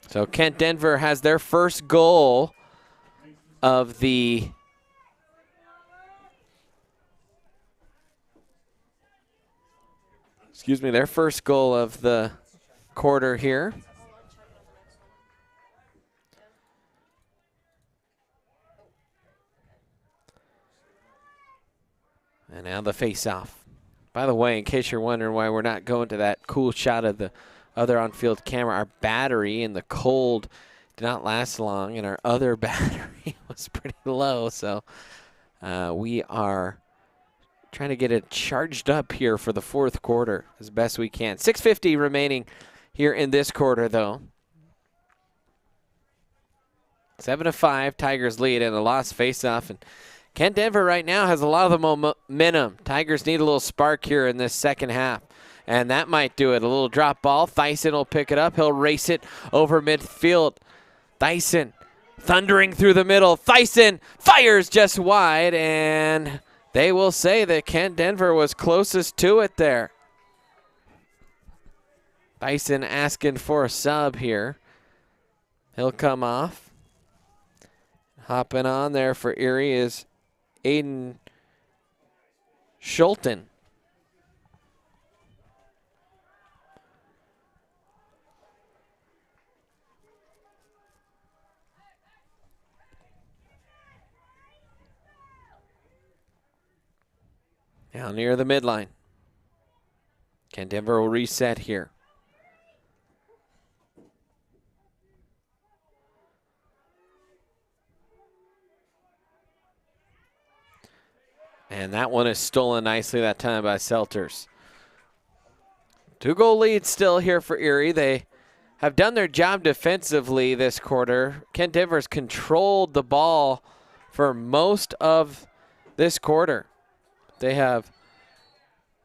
So Kent Denver has their first goal of the their first goal of the quarter here. And now the face-off. By the way, in case you're wondering why we're not going to that cool shot of the other on-field camera, our battery in the cold did not last long, and our other battery was pretty low, so we are trying to get it charged up here for the fourth quarter as best we can. 6:50 remaining here in this quarter, though. 7-5, Tigers lead, and a lost face-off. And Kent Denver right now has a lot of the momentum. Tigers need a little spark here in this second half, and that might do it. A little drop ball. Thyssen will pick it up. He'll race it over midfield. Thyssen thundering through the middle. Thyssen fires just wide, and they will say that Kent Denver was closest to it there. Thyssen asking for a sub here. He'll come off. Hopping on there for Erie is Aiden Schulten. Now near the midline. Kent Denver will reset here. And that one is stolen nicely that time by Selters. 2-goal lead still here for Erie. They have done their job defensively this quarter. Kent Denver's controlled the ball for most of this quarter. They have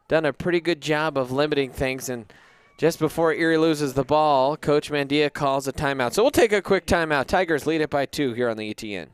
done a pretty good job of limiting things, and just before Erie loses the ball, Coach Mandia calls a timeout. So we'll take a quick timeout. Tigers lead it by 2 here on the ETN.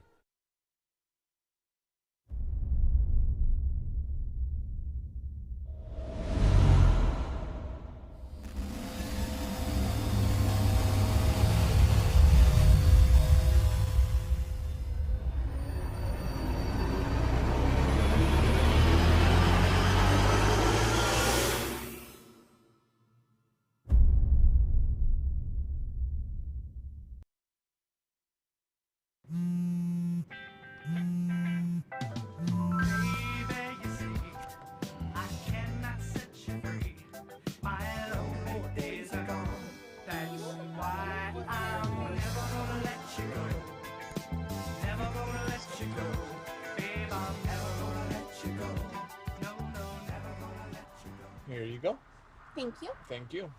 Here you go. Thank you. Thank you.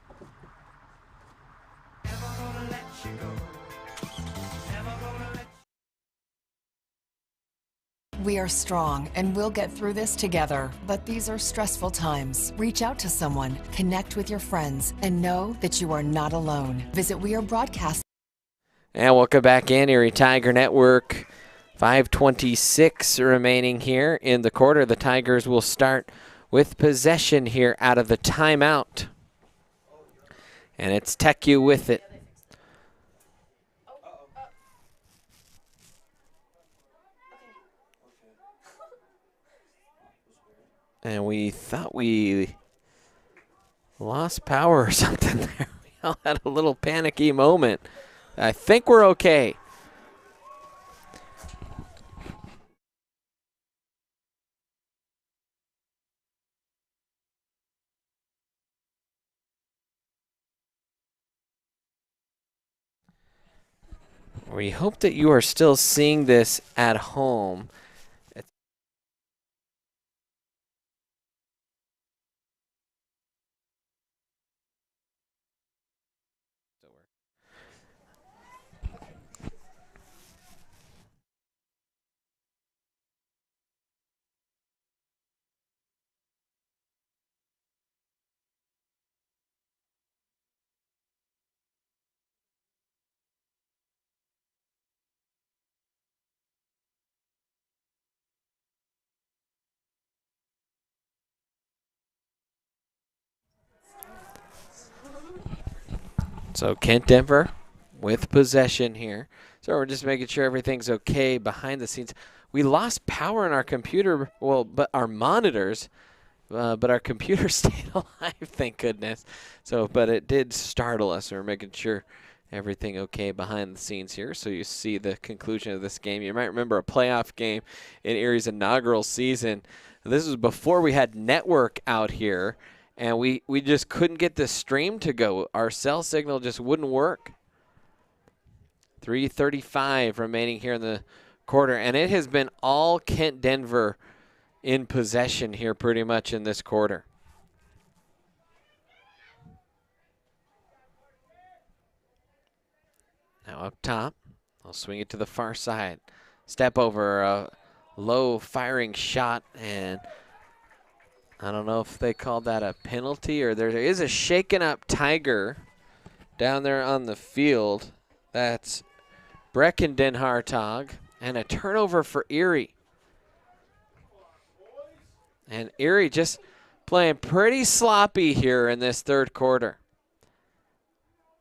We are strong and we'll get through this together, but these are stressful times. Reach out to someone, connect with your friends, and know that you are not alone. Visit We Are Broadcast. And welcome back in, Erie Tiger Network. 5:26 remaining here in the quarter. The Tigers will start with possession here out of the timeout. And it's Teku with it. And we thought we lost power or something there. We all had a little panicky moment. I think we're okay. We hope that you are still seeing this at home. So Kent Denver with possession here. So we're just making sure everything's okay behind the scenes. We lost power in our computer, well, but our monitors, but our computer stayed alive, thank goodness. So, but it did startle us. So we're making sure everything okay behind the scenes here. So you see the conclusion of this game. You might remember a playoff game in Erie's inaugural season. This was before we had network out here. And we just couldn't get the stream to go. Our cell signal just wouldn't work. 3:35 remaining here in the quarter. And it has been all Kent Denver in possession here pretty much in this quarter. Now up top. I'll swing it to the far side. Step over a low firing shot, and I don't know if they called that a penalty or there is a shaken up Tiger down there on the field. That's Brecken Den Hartog, and a turnover for Erie. And Erie just playing pretty sloppy here in this third quarter.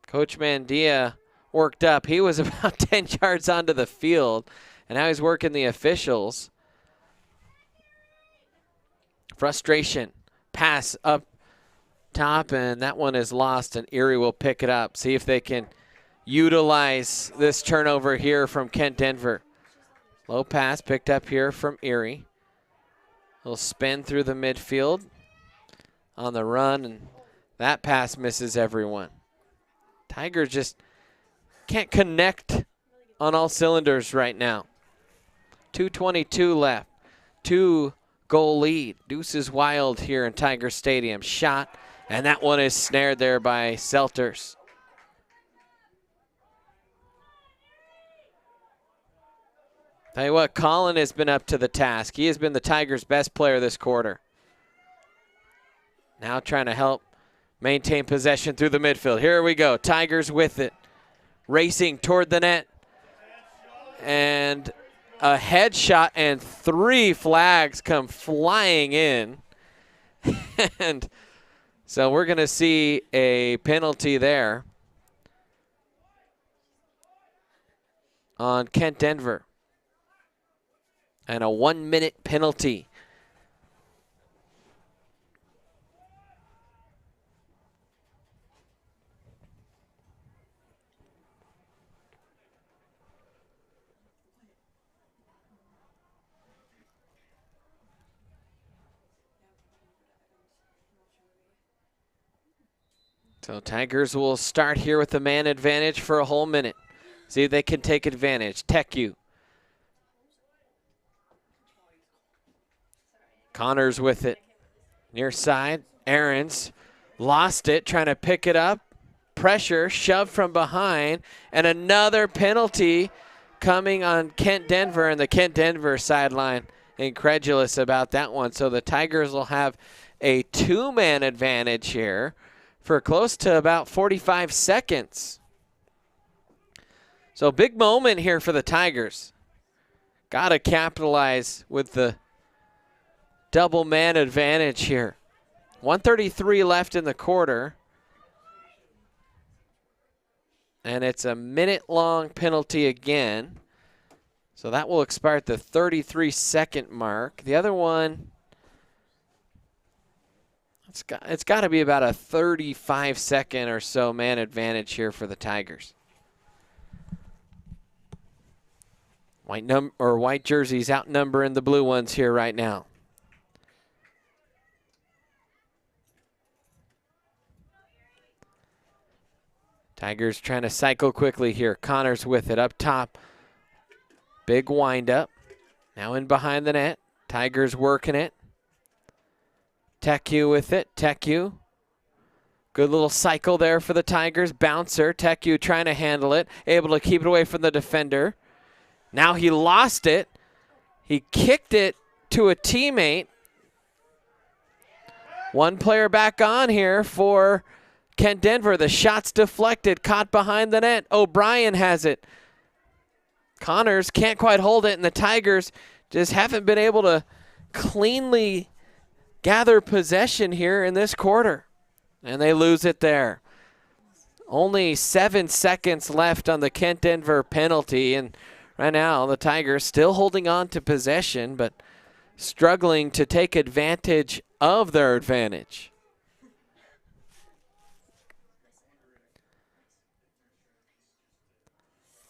Coach Mandia worked up. He was about 10 yards onto the field, and now he's working the officials. Frustration. Pass up top, and that one is lost, and Erie will pick it up. See if they can utilize this turnover here from Kent Denver. Low pass picked up here from Erie. He'll spin through the midfield on the run, and that pass misses everyone. Tigers just can't connect on all cylinders right now. 2:22 left. 2-goal lead. Deuce is wild here in Tiger Stadium. Shot, and that one is snared there by Selters. Tell you what, Colin has been up to the task. He has been the Tigers' best player this quarter. Now trying to help maintain possession through the midfield. Here we go. Tigers with it. Racing toward the net. And a headshot, and 3 flags come flying in. And so we're going to see a penalty there on Kent Denver. And a 1-minute penalty. So Tigers will start here with the man advantage for a whole minute. See if they can take advantage. Teku. Connors with it. Near side. Aarons lost it, trying to pick it up. Pressure, shove from behind, and another penalty coming on Kent Denver, and the Kent Denver sideline incredulous about that one. So the Tigers will have a 2-man advantage here for close to about 45 seconds. So big moment here for the Tigers. Got to capitalize with the double man advantage here. 1:33 left in the quarter. And it's a minute-long penalty again. So that will expire at the 33-second mark. The other one, it's got to be about a 35-second or so man advantage here for the Tigers. White jerseys outnumbering the blue ones here right now. Tigers trying to cycle quickly here. Connors with it up top. Big windup. Now in behind the net. Tigers working it. Teku with it. Teku. Good little cycle there for the Tigers. Bouncer. Teku trying to handle it. Able to keep it away from the defender. Now he lost it. He kicked it to a teammate. One player back on here for Kent Denver. The shot's deflected, caught behind the net. O'Brien has it. Connors can't quite hold it, and the Tigers just haven't been able to cleanly gather possession here in this quarter. And they lose it there. Only 7 seconds left on the Kent Denver penalty, and right now the Tigers still holding on to possession, but struggling to take advantage of their advantage.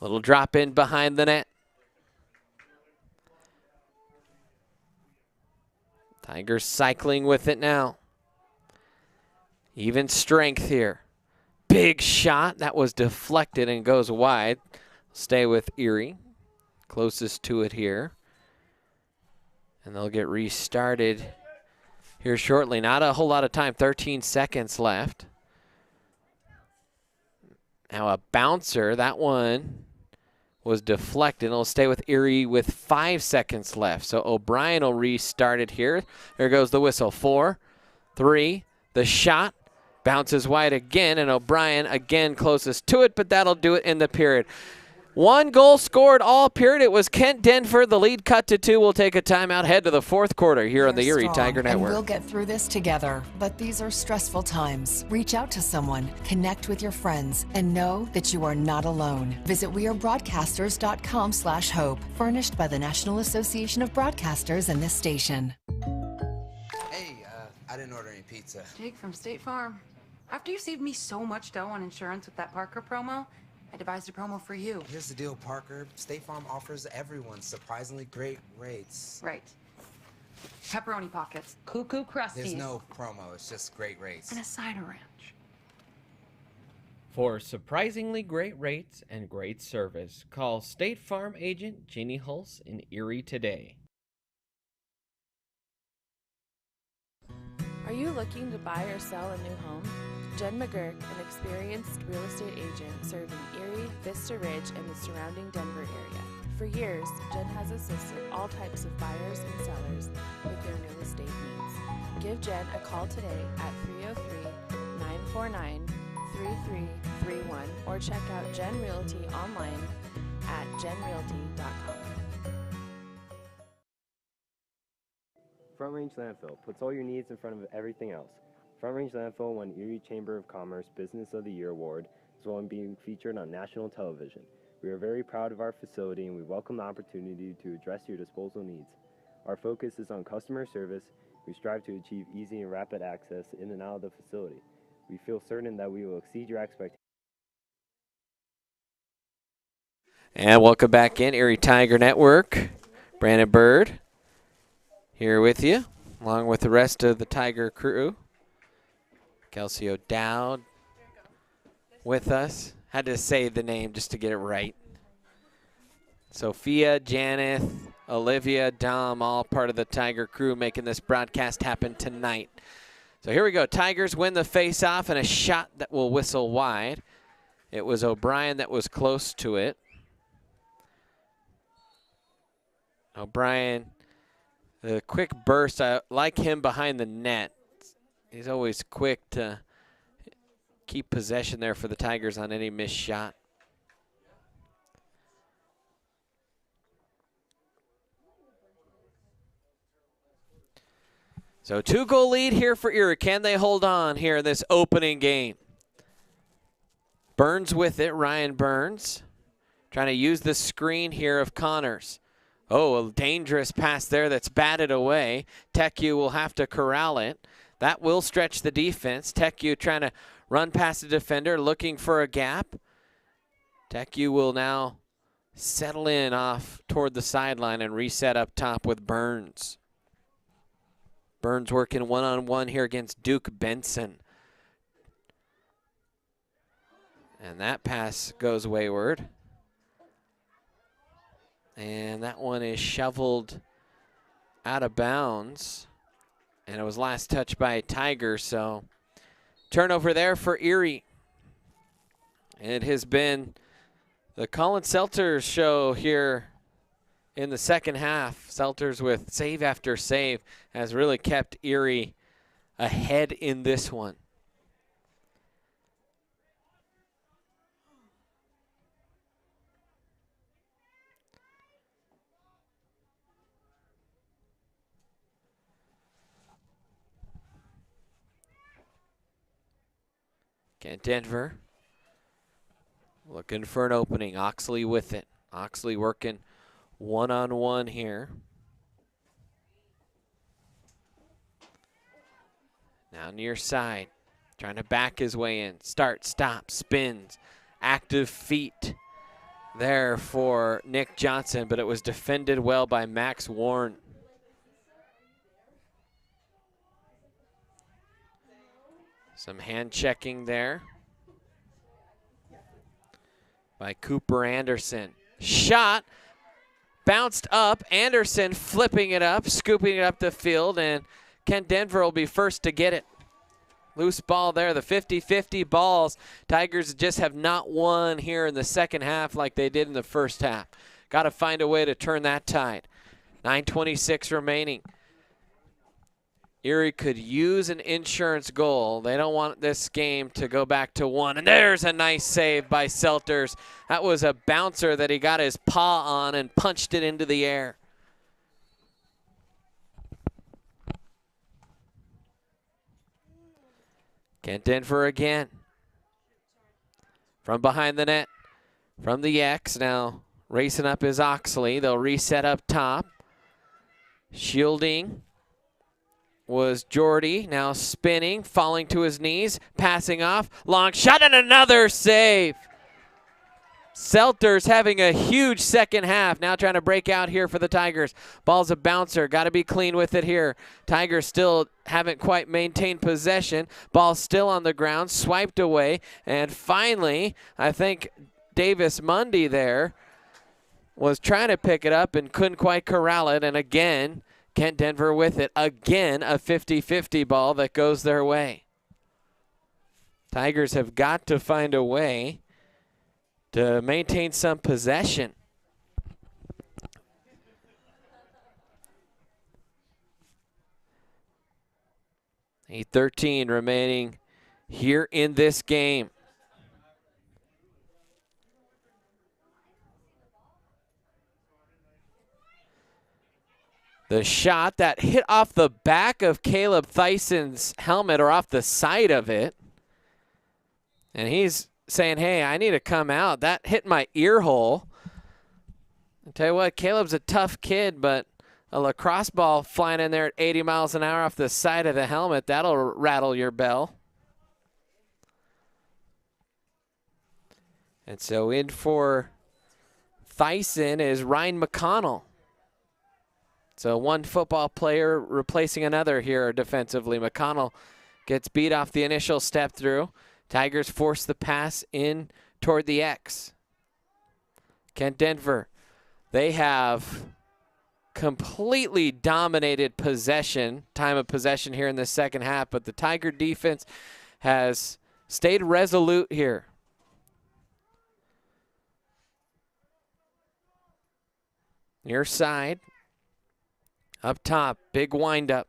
Little drop in behind the net. Tigers cycling with it now. Even strength here. Big shot. That was deflected and goes wide. Stay with Erie. Closest to it here. And they'll get restarted here shortly. Not a whole lot of time. 13 seconds left. Now a bouncer. That one was deflected. It'll stay with Erie with 5 seconds left. So O'Brien will restart it here. There goes the whistle. 4, 3, the shot. Bounces wide again, and O'Brien again closest to it, but that'll do it in the period. 1 goal scored all period. It was Kent Denver. The lead cut to 2. We'll take a timeout. Head to the 4th quarter here on the Erie Tiger Network. And we'll get through this together. But these are stressful times. Reach out to someone, connect with your friends, and know that you are not alone. Visit wearebroadcasters.com/hope. Furnished by the National Association of Broadcasters and this station. Hey, I didn't order any pizza. Jake from State Farm. After you saved me so much dough on insurance with that Parker promo, I devised a promo for you. Here's the deal, Parker. State Farm offers everyone surprisingly great rates. Right. Pepperoni pockets. Cuckoo Crusties. There's no promo, it's just great rates. And a cider ranch. For surprisingly great rates and great service, call State Farm agent Jeannie Hulse in Erie today. Are you looking to buy or sell a new home? Jen McGurk, an experienced real estate agent serving Erie, Vista Ridge, and the surrounding Denver area. For years, Jen has assisted all types of buyers and sellers with their real estate needs. Give Jen a call today at 303-949-3331 or check out Jen Realty online at jenrealty.com. Front Range Landfill puts all your needs in front of everything else. Front Range Landfill won Erie Chamber of Commerce Business of the Year Award, as well as being featured on national television. We are very proud of our facility and we welcome the opportunity to address your disposal needs. Our focus is on customer service. We strive to achieve easy and rapid access in and out of the facility. We feel certain that we will exceed your expectations. And welcome back in, Erie Tiger Network. Brandon Bird here with you, along with the rest of the Tiger crew. Kelsey O'Dowd with us. Had to say the name just to get it right. Sophia, Janeth, Olivia, Dom, all part of the Tiger crew making this broadcast happen tonight. So here we go. Tigers win the face-off and a shot that will whistle wide. It was O'Brien that was close to it. O'Brien, the quick burst, I like him behind the net. He's always quick to keep possession there for the Tigers on any missed shot. So 2-goal lead here for Erie. Can they hold on here in this opening game? Burns with it, Ryan Burns. Trying to use the screen here of Connors. Oh, a dangerous pass there that's batted away. Teku will have to corral it. That will stretch the defense. Teku trying to run past the defender, looking for a gap. Teku will now settle in off toward the sideline and reset up top with Burns. Burns working one-on-one here against Duke Benson. And that pass goes wayward. And that one is shoveled out of bounds. And it was last touched by Tiger, so turnover there for Erie. It has been the Colin Selters show here in the second half. Selters with save after save has really kept Erie ahead in this one. Okay, Denver looking for an opening. Oxley with it. Oxley working one-on-one here. Now near side, trying to back his way in. Start, stop, spins. Active feet there for Nick Johnson, but it was defended well by Max Warren. Some hand checking there by Cooper Anderson. Shot, bounced up. Anderson flipping it up, scooping it up the field, and Kent Denver will be first to get it. Loose ball there, the 50-50 balls. Tigers just have not won here in the second half like they did in the first half. Got to find a way to turn that tide. 9:26 remaining. Erie could use an insurance goal. They don't want this game to go back to one. And there's a nice save by Selters. That was a bouncer that he got his paw on and punched it into the air. Kent Denver again. From behind the net. From the X now. Racing up is Oxley. They'll reset up top. Shielding was Jordy, now spinning, falling to his knees, passing off, long shot, and another save. Selters having a huge second half. Now trying to break out here for the Tigers. Ball's a bouncer. Got to be clean with it here. Tigers still haven't quite maintained possession. Ball still on the ground. Swiped away. And finally, I think Davis Mundy there was trying to pick it up and couldn't quite corral it. And again, Kent Denver with it. Again, a 50-50 ball that goes their way. Tigers have got to find a way to maintain some possession. .13 remaining here in this game. The shot that hit off the back of Caleb Thyson's helmet, or off the side of it. And he's saying, hey, I need to come out. That hit my ear hole. I'll tell you what, Caleb's a tough kid, but a lacrosse ball flying in there at 80 miles an hour off the side of the helmet, that'll rattle your bell. And so in for Thyson is Ryan McConnell. So one football player replacing another here defensively. McConnell gets beat off the initial step through. Tigers force the pass in toward the X. Kent Denver, they have completely dominated possession, time of possession here in the second half, but the Tiger defense has stayed resolute here. Near side, up top, big windup.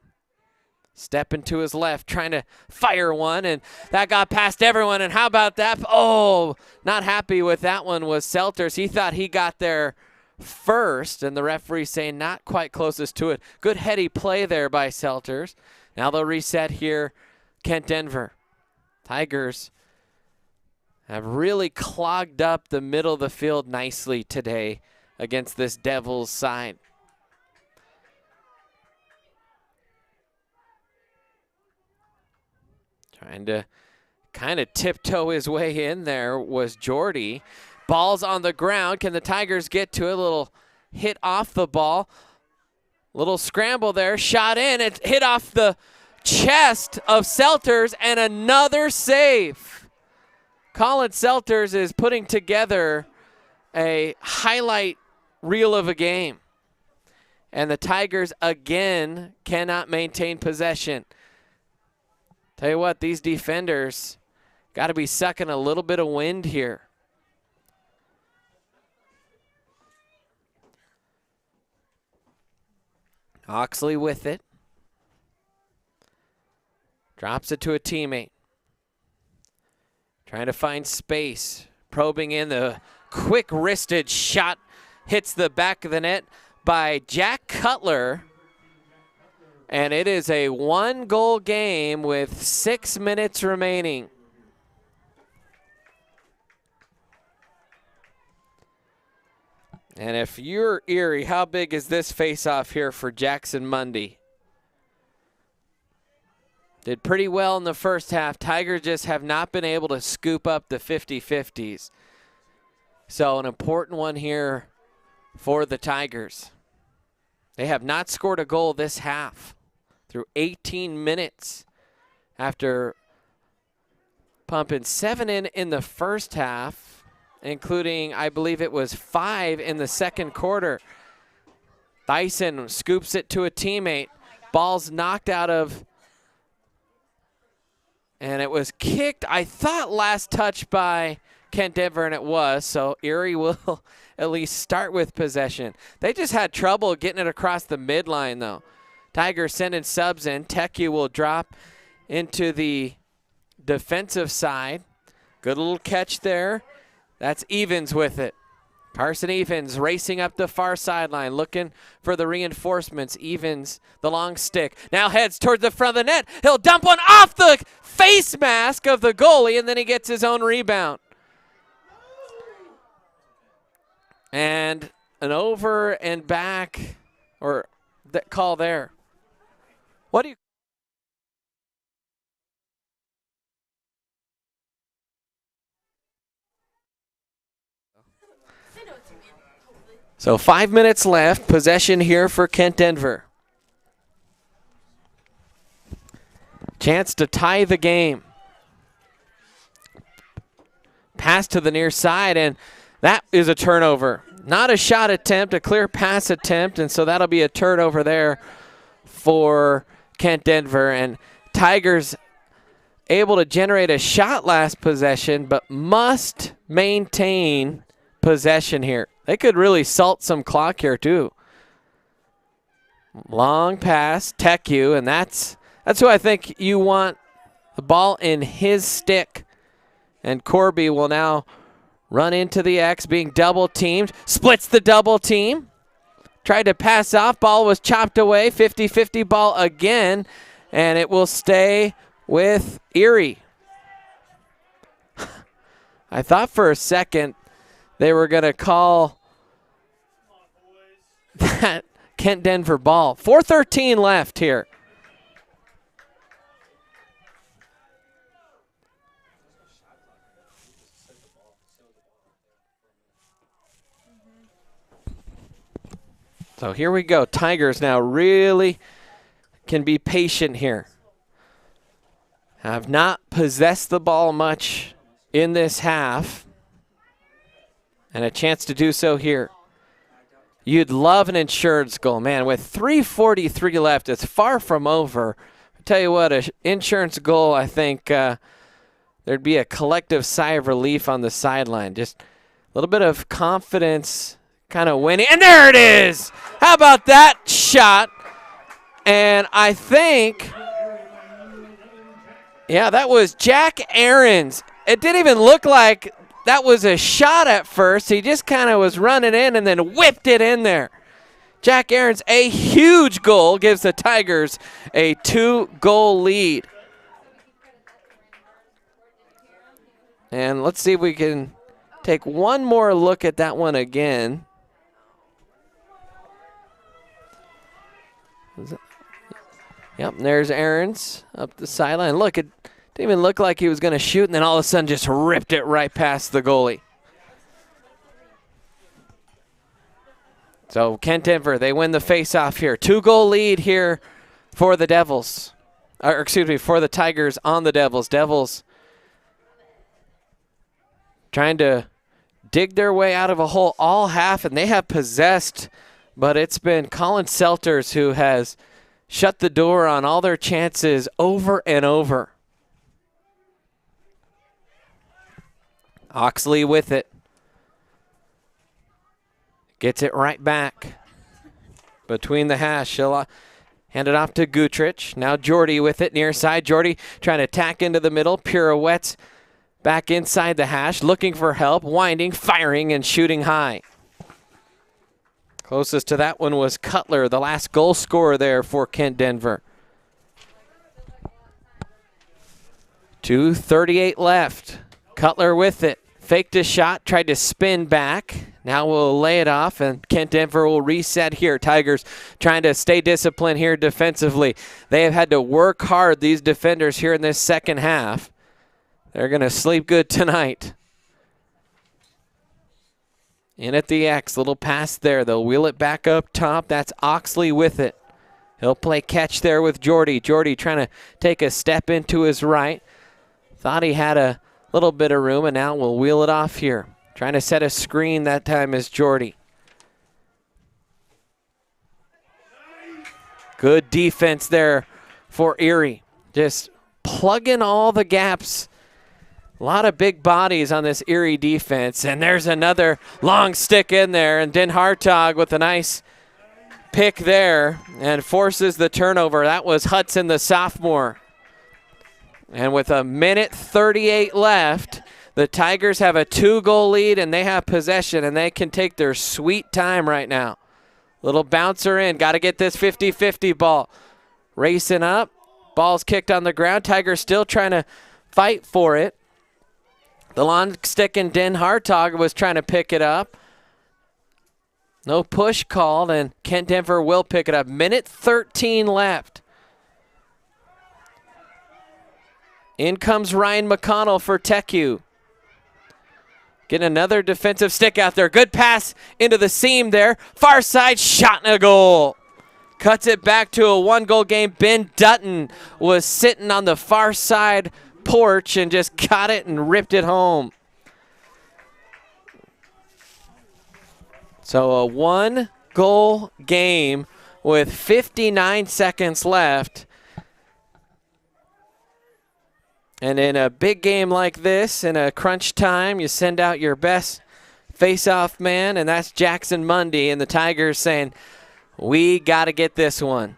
Stepping to his left, trying to fire one, and that got past everyone. And how about that? Oh, not happy with that one was Selters. He thought he got there first, and the referee saying not quite closest to it. Good heady play there by Selters. Now they'll reset here, Kent Denver. Tigers have really clogged up the middle of the field nicely today against this Devils side. Trying to kind of tiptoe his way in there was Jordy. Ball's on the ground. Can the Tigers get to it? A little hit off the ball. Little scramble there. Shot in. It hit off the chest of Selters, and another save. Colin Selters is putting together a highlight reel of a game. And the Tigers again cannot maintain possession. Tell you what, these defenders got to be sucking a little bit of wind here. Oxley with it. Drops it to a teammate. Trying to find space. Probing in, the quick-wristed shot hits the back of the net by Jack Cutler. And it is a one-goal game with 6 minutes remaining. And if you're Erie, how big is this face-off here for Jackson Mundy? Did pretty well in the first half. Tigers just have not been able to scoop up the 50-50s. So an important one here for the Tigers. They have not scored a goal this half through 18 minutes after pumping 7 in the first half, including, I believe it was 5 in the second quarter. Thyson scoops it to a teammate. Ball's knocked out of, and it was kicked, I thought, last touch by Kent Denver, and it was, so Erie will at least start with possession. They just had trouble getting it across the midline, though. Tigers sending subs in. Teku will drop into the defensive side. Good little catch there. That's Evans with it. Carson Evans racing up the far sideline, looking for the reinforcements. Evans, the long stick, now heads towards the front of the net. He'll dump one off the face mask of the goalie, and then he gets his own rebound. And an over and back, or that call there. What do you? So 5 minutes left. Possession here for Kent Denver. Chance to tie the game. Pass to the near side, and that is a turnover. Not a shot attempt, a clear pass attempt, and so that'll be a turnover there for Kent Denver. And Tigers able to generate a shot last possession, but must maintain possession here. They could really salt some clock here too. Long pass, Teku, and that's who I think you want the ball in his stick. And Corby will now run into the X, being double teamed. Splits the double team. Tried to pass off. Ball was chopped away. 50-50 ball again. And it will stay with Erie. I thought for a second they were going to call that Kent Denver ball. 4:13 left here. So here we go. Tigers now really can be patient here. Have not possessed the ball much in this half. And a chance to do so here. You'd love an insurance goal. Man, with 3:43 left, it's far from over. I tell you what, an insurance goal, I think there'd be a collective sigh of relief on the sideline. Just a little bit of confidence kind of winning. And there it is! How about that shot? And I think, yeah, that was Jack Aarons. It didn't even look like that was a shot at first. He just kind of was running in and then whipped it in there. Jack Aarons, a huge goal, gives the Tigers a 2-goal lead. And let's see if we can take one more look at that one again. Yep, and there's Aarons up the sideline. Look, it didn't even look like he was going to shoot, and then all of a sudden just ripped it right past the goalie. So Kent Denver, they win the face-off here. 2-goal lead here for the Devils. Or excuse me, for the Tigers on the Devils. Devils trying to dig their way out of a hole all half, and they have possessed, but it's been Colin Selters who has shut the door on all their chances over and over. Oxley with it. Gets it right back. Between the hash. She'll hand it off to Gutrich. Now Jordy with it near side. Jordy trying to tack into the middle. Pirouettes back inside the hash. Looking for help. Winding, firing, and shooting high. Closest to that one was Cutler, the last goal scorer there for Kent Denver. 2:38 left. Cutler with it. Faked a shot, tried to spin back. Now we'll lay it off, and Kent Denver will reset here. Tigers trying to stay disciplined here defensively. They have had to work hard, these defenders here in this second half. They're going to sleep good tonight. In at the X, little pass there. They'll wheel it back up top. That's Oxley with it. He'll play catch there with Jordy. Jordy trying to take a step into his right. Thought he had a little bit of room, and now we'll wheel it off here. Trying to set a screen that time is Jordy. Good defense there for Erie. Just plugging all the gaps. A lot of big bodies on this Erie defense, and there's another long stick in there, and Den Hartog with a nice pick there and forces the turnover. That was Hudson, the sophomore. And with 1:38 left, the Tigers have a 2-goal lead, and they have possession, and they can take their sweet time right now. Little bouncer in. Got to get this 50-50 ball. Racing up. Ball's kicked on the ground. Tigers still trying to fight for it. The long stick and Den Hartog was trying to pick it up. No push called, and Kent Denver will pick it up. 1:13 left. In comes Ryan McConnell for Teku. Getting another defensive stick out there. Good pass into the seam there. Far side shot and a goal. Cuts it back to a 1-goal game. Ben Dutton was sitting on the far side porch and just caught it and ripped it home. So a 1-goal game with 59 seconds left. And in a big game like this, in a crunch time, you send out your best face-off man, and that's Jackson Mundy, and the Tigers saying, we got to get this one.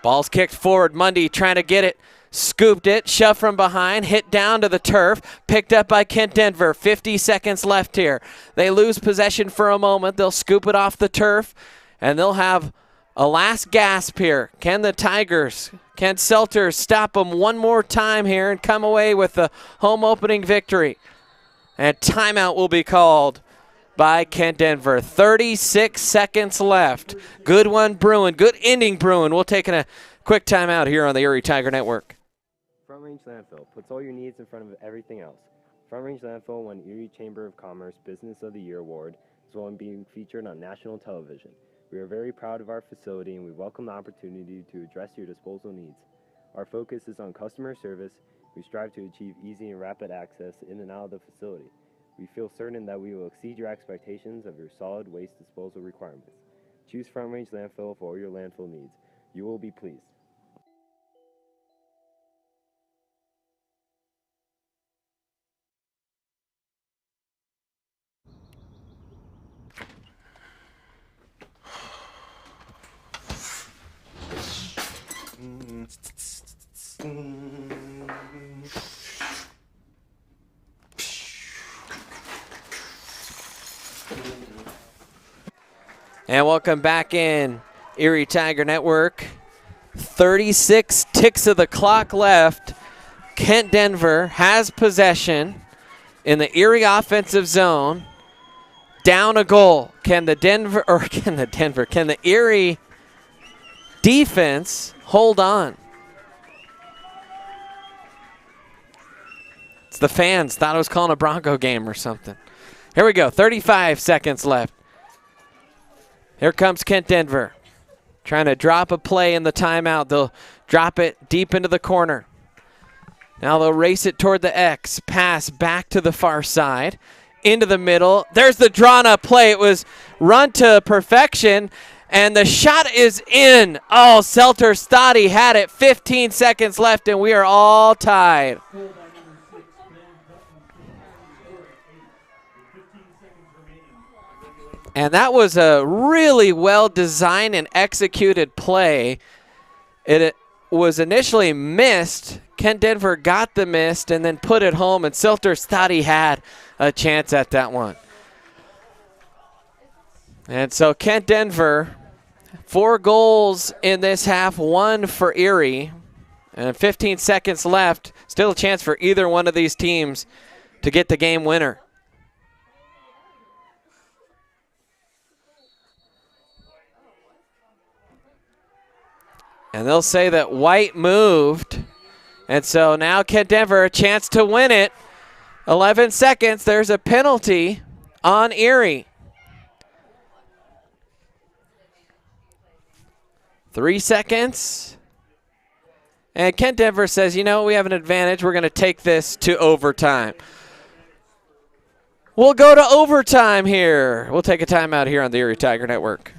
Ball's kicked forward. Mundy trying to get it. Scooped it, shoved from behind, hit down to the turf, picked up by Kent Denver. 50 seconds left here. They lose possession for a moment. They'll scoop it off the turf, and they'll have a last gasp here. Can the Tigers, can Selters stop them one more time here and come away with the home opening victory? And timeout will be called by Kent Denver. 36 seconds left. Good one brewing, good inning brewing. We'll take a quick timeout here on the Erie Tiger Network. Front Range Landfill puts all your needs in front of everything else. Front Range Landfill won Erie Chamber of Commerce Business of the Year Award, as well as being featured on national television. We are very proud of our facility, and we welcome the opportunity to address your disposal needs. Our focus is on customer service. We strive to achieve easy and rapid access in and out of the facility. We feel certain that we will exceed your expectations of your solid waste disposal requirements. Choose Front Range Landfill for all your landfill needs. You will be pleased. And welcome back in, Erie Tiger Network. 36 ticks of the clock left. Kent Denver has possession in the Erie offensive zone. Down a goal. Can the Erie defense hold on? It's the fans. Thought I was calling a Bronco game or something. Here we go. 35 seconds left. Here comes Kent Denver. Trying to drop a play in the timeout. They'll drop it deep into the corner. Now they'll race it toward the X. Pass back to the far side. Into the middle. There's the drawn up play. It was run to perfection. And the shot is in. Oh, Selters thought he had it. 15 seconds left, and we are all tied. And that was a really well-designed and executed play. It was initially missed. Kent Denver got the missed and then put it home, and Selters thought he had a chance at that one. And so Kent Denver, 4 goals in this half, 1 for Erie. And 15 seconds left. Still a chance for either one of these teams to get the game winner. And they'll say that White moved. And so now Kent Denver, a chance to win it. 11 seconds. There's a penalty on Erie. 3 seconds. And Kent Denver says, you know, we have an advantage. We're going to take this to overtime. We'll go to overtime here. We'll take a timeout here on the Erie Tiger Network.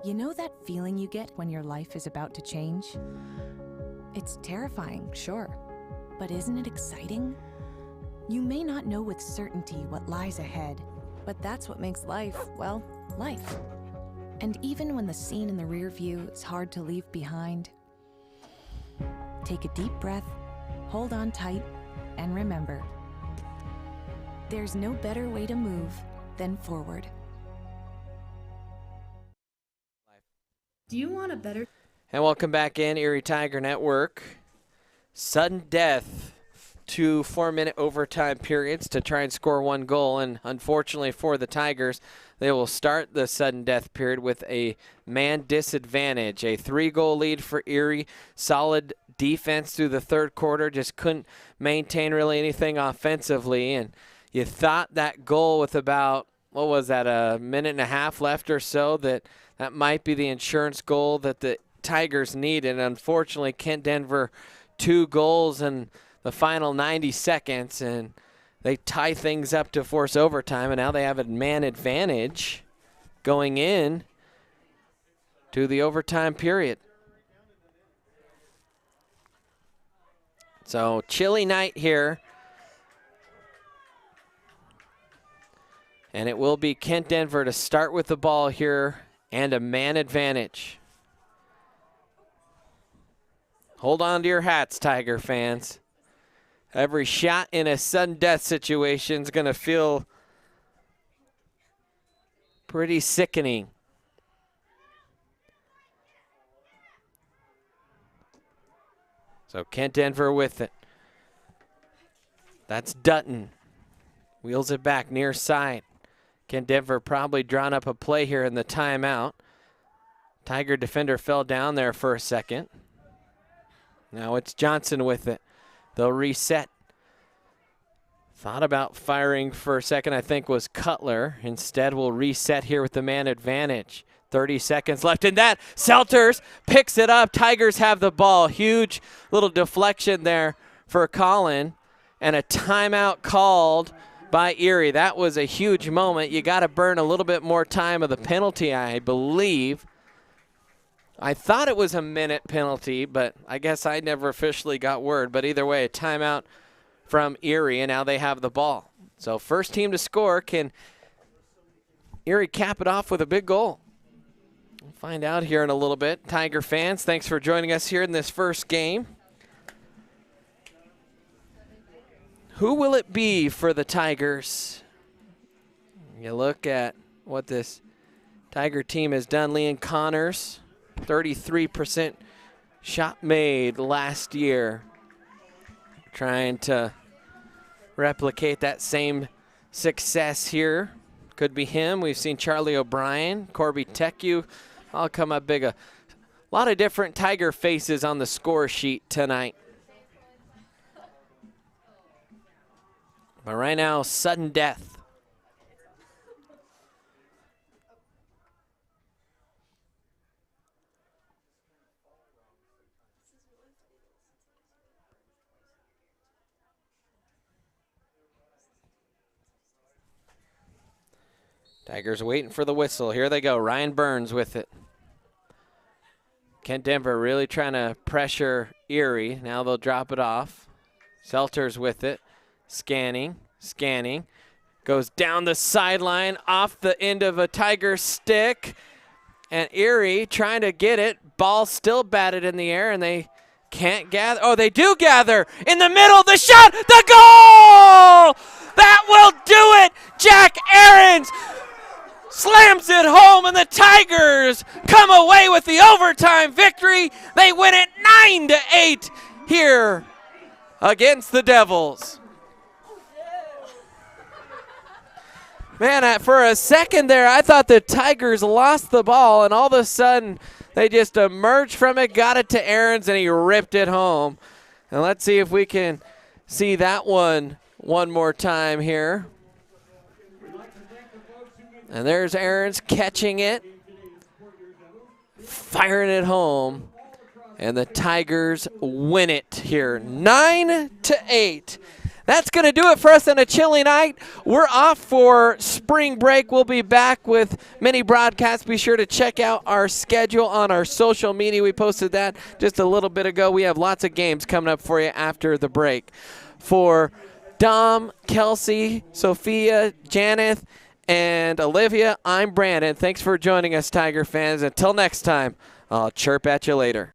You know that feeling you get when your life is about to change? It's terrifying, sure, but isn't it exciting? You may not know with certainty what lies ahead, But that's what makes life, well, life. And even when the scene in the rear view is hard to leave behind, take a deep breath, hold on tight, and remember, there's no better way to move than forward. Do you want a better... And welcome back in, Erie Tiger Network. Sudden death. 2 4-minute overtime periods to try and score 1 goal. And unfortunately for the Tigers, they will start the sudden death period with a man disadvantage. A 3-goal lead for Erie. Solid defense through the third quarter. Just couldn't maintain really anything offensively. And you thought that goal with about, what was that, a minute and a half left or so, that might be the insurance goal that the Tigers need. And unfortunately, Kent Denver, 2 goals in the final 90 seconds, and they tie things up to force overtime, and now they have a man advantage going in to the overtime period. So chilly night here. And it will be Kent Denver to start with the ball here and a man advantage. Hold on to your hats, Tiger fans. Every shot in a sudden death situation is going to feel pretty sickening. So Kent Denver with it. That's Dutton. Wheels it back near side. Kent Denver probably drawn up a play here in the timeout. Tiger defender fell down there for a second. Now it's Johnson with it. They'll reset. Thought about firing for a second, I think was Cutler. Instead, we'll reset here with the man advantage. 30 seconds left in that. Selters picks it up. Tigers have the ball. Huge little deflection there for Colin. And a timeout called by Erie. That was a huge moment. You got to burn a little bit more time of the penalty, I believe. I thought it was a minute penalty, but I guess I never officially got word. But either way, a timeout from Erie, and now they have the ball. So first team to score, can Erie cap it off with a big goal? We'll find out here in a little bit. Tiger fans, thanks for joining us here in this first game. Who will it be for the Tigers? You look at what this Tiger team has done. Leon Connors, 33% shot made last year. Trying to replicate that same success here. Could be him. We've seen Charlie O'Brien, Corby Teku, all come up big. A lot of different Tiger faces on the score sheet tonight. But right now, sudden death. Tigers waiting for the whistle. Here they go. Ryan Burns with it. Kent Denver really trying to pressure Erie. Now they'll drop it off. Selters with it. Scanning. Goes down the sideline off the end of a Tiger stick. And Erie trying to get it. Ball still batted in the air, and they can't gather. Oh, they do gather. In the middle, the shot, the goal! That will do it! Jack Aarons slams it home, and the Tigers come away with the overtime victory. They win it 9-8 here against the Devils. Man, for a second there, I thought the Tigers lost the ball, and all of a sudden they just emerged from it, got it to Aarons, and he ripped it home. And let's see if we can see that one more time here. And there's Aarons catching it, firing it home, and the Tigers win it here, 9-8. That's going to do it for us on a chilly night. We're off for spring break. We'll be back with many broadcasts. Be sure to check out our schedule on our social media. We posted that just a little bit ago. We have lots of games coming up for you after the break. For Dom, Kelsey, Sophia, Janeth, and Olivia, I'm Brandon. Thanks for joining us, Tiger fans. Until next time, I'll chirp at you later.